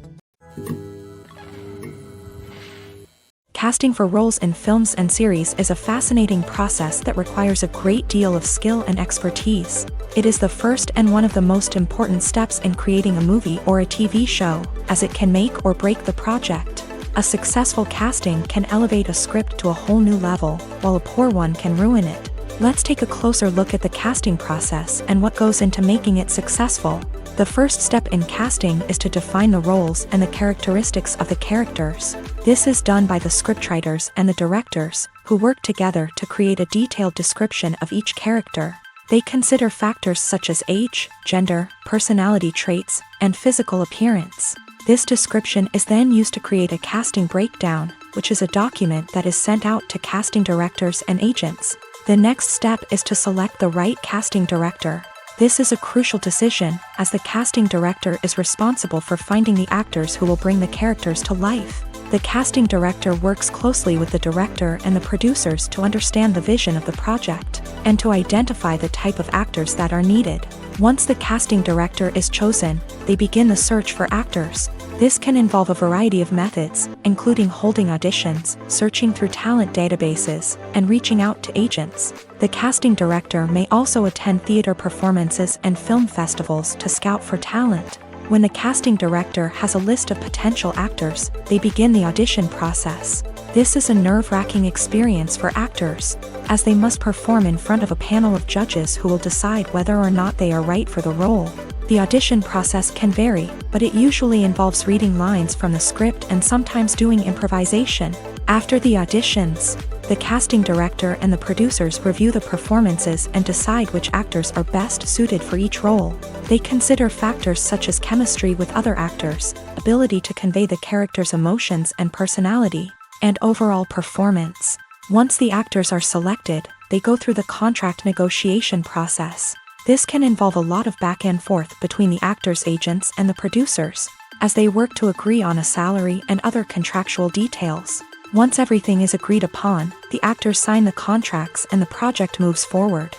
S1: Casting for roles in films and series is a fascinating process that requires a great deal of skill and expertise. It is the first and one of the most important steps in creating a movie or a TV show, as it can make or break the project. A successful casting can elevate a script to a whole new level, while a poor one can ruin it. Let's take a closer look at the casting process and what goes into making it successful. The first step in casting is to define the roles and the characteristics of the characters. This is done by the scriptwriters and the directors, who work together to create a detailed description of each character. They consider factors such as age, gender, personality traits, and physical appearance. This description is then used to create a casting breakdown, which is a document that is sent out to casting directors and agents. The next step is to select the right casting director. This is a crucial decision, as the casting director is responsible for finding the actors who will bring the characters to life. The casting director works closely with the director and the producers to understand the vision of the project, and to identify the type of actors that are needed. Once the casting director is chosen, they begin the search for actors. This can involve a variety of methods, including holding auditions, searching through talent databases, and reaching out to agents. The casting director may also attend theater performances and film festivals to scout for talent. When the casting director has a list of potential actors, they begin the audition process. This is a nerve-wracking experience for actors, as they must perform in front of a panel of judges who will decide whether or not they are right for the role. The audition process can vary, but it usually involves reading lines from the script and sometimes doing improvisation. After the auditions, the casting director and the producers review the performances and decide which actors are best suited for each role. They consider factors such as chemistry with other actors, ability to convey the character's emotions and personality, and overall performance. Once the actors are selected, they go through the contract negotiation process. This can involve a lot of back and forth between the actors' agents and the producers, as they work to agree on a salary and other contractual details. Once everything is agreed upon, the actors sign the contracts and the project moves forward.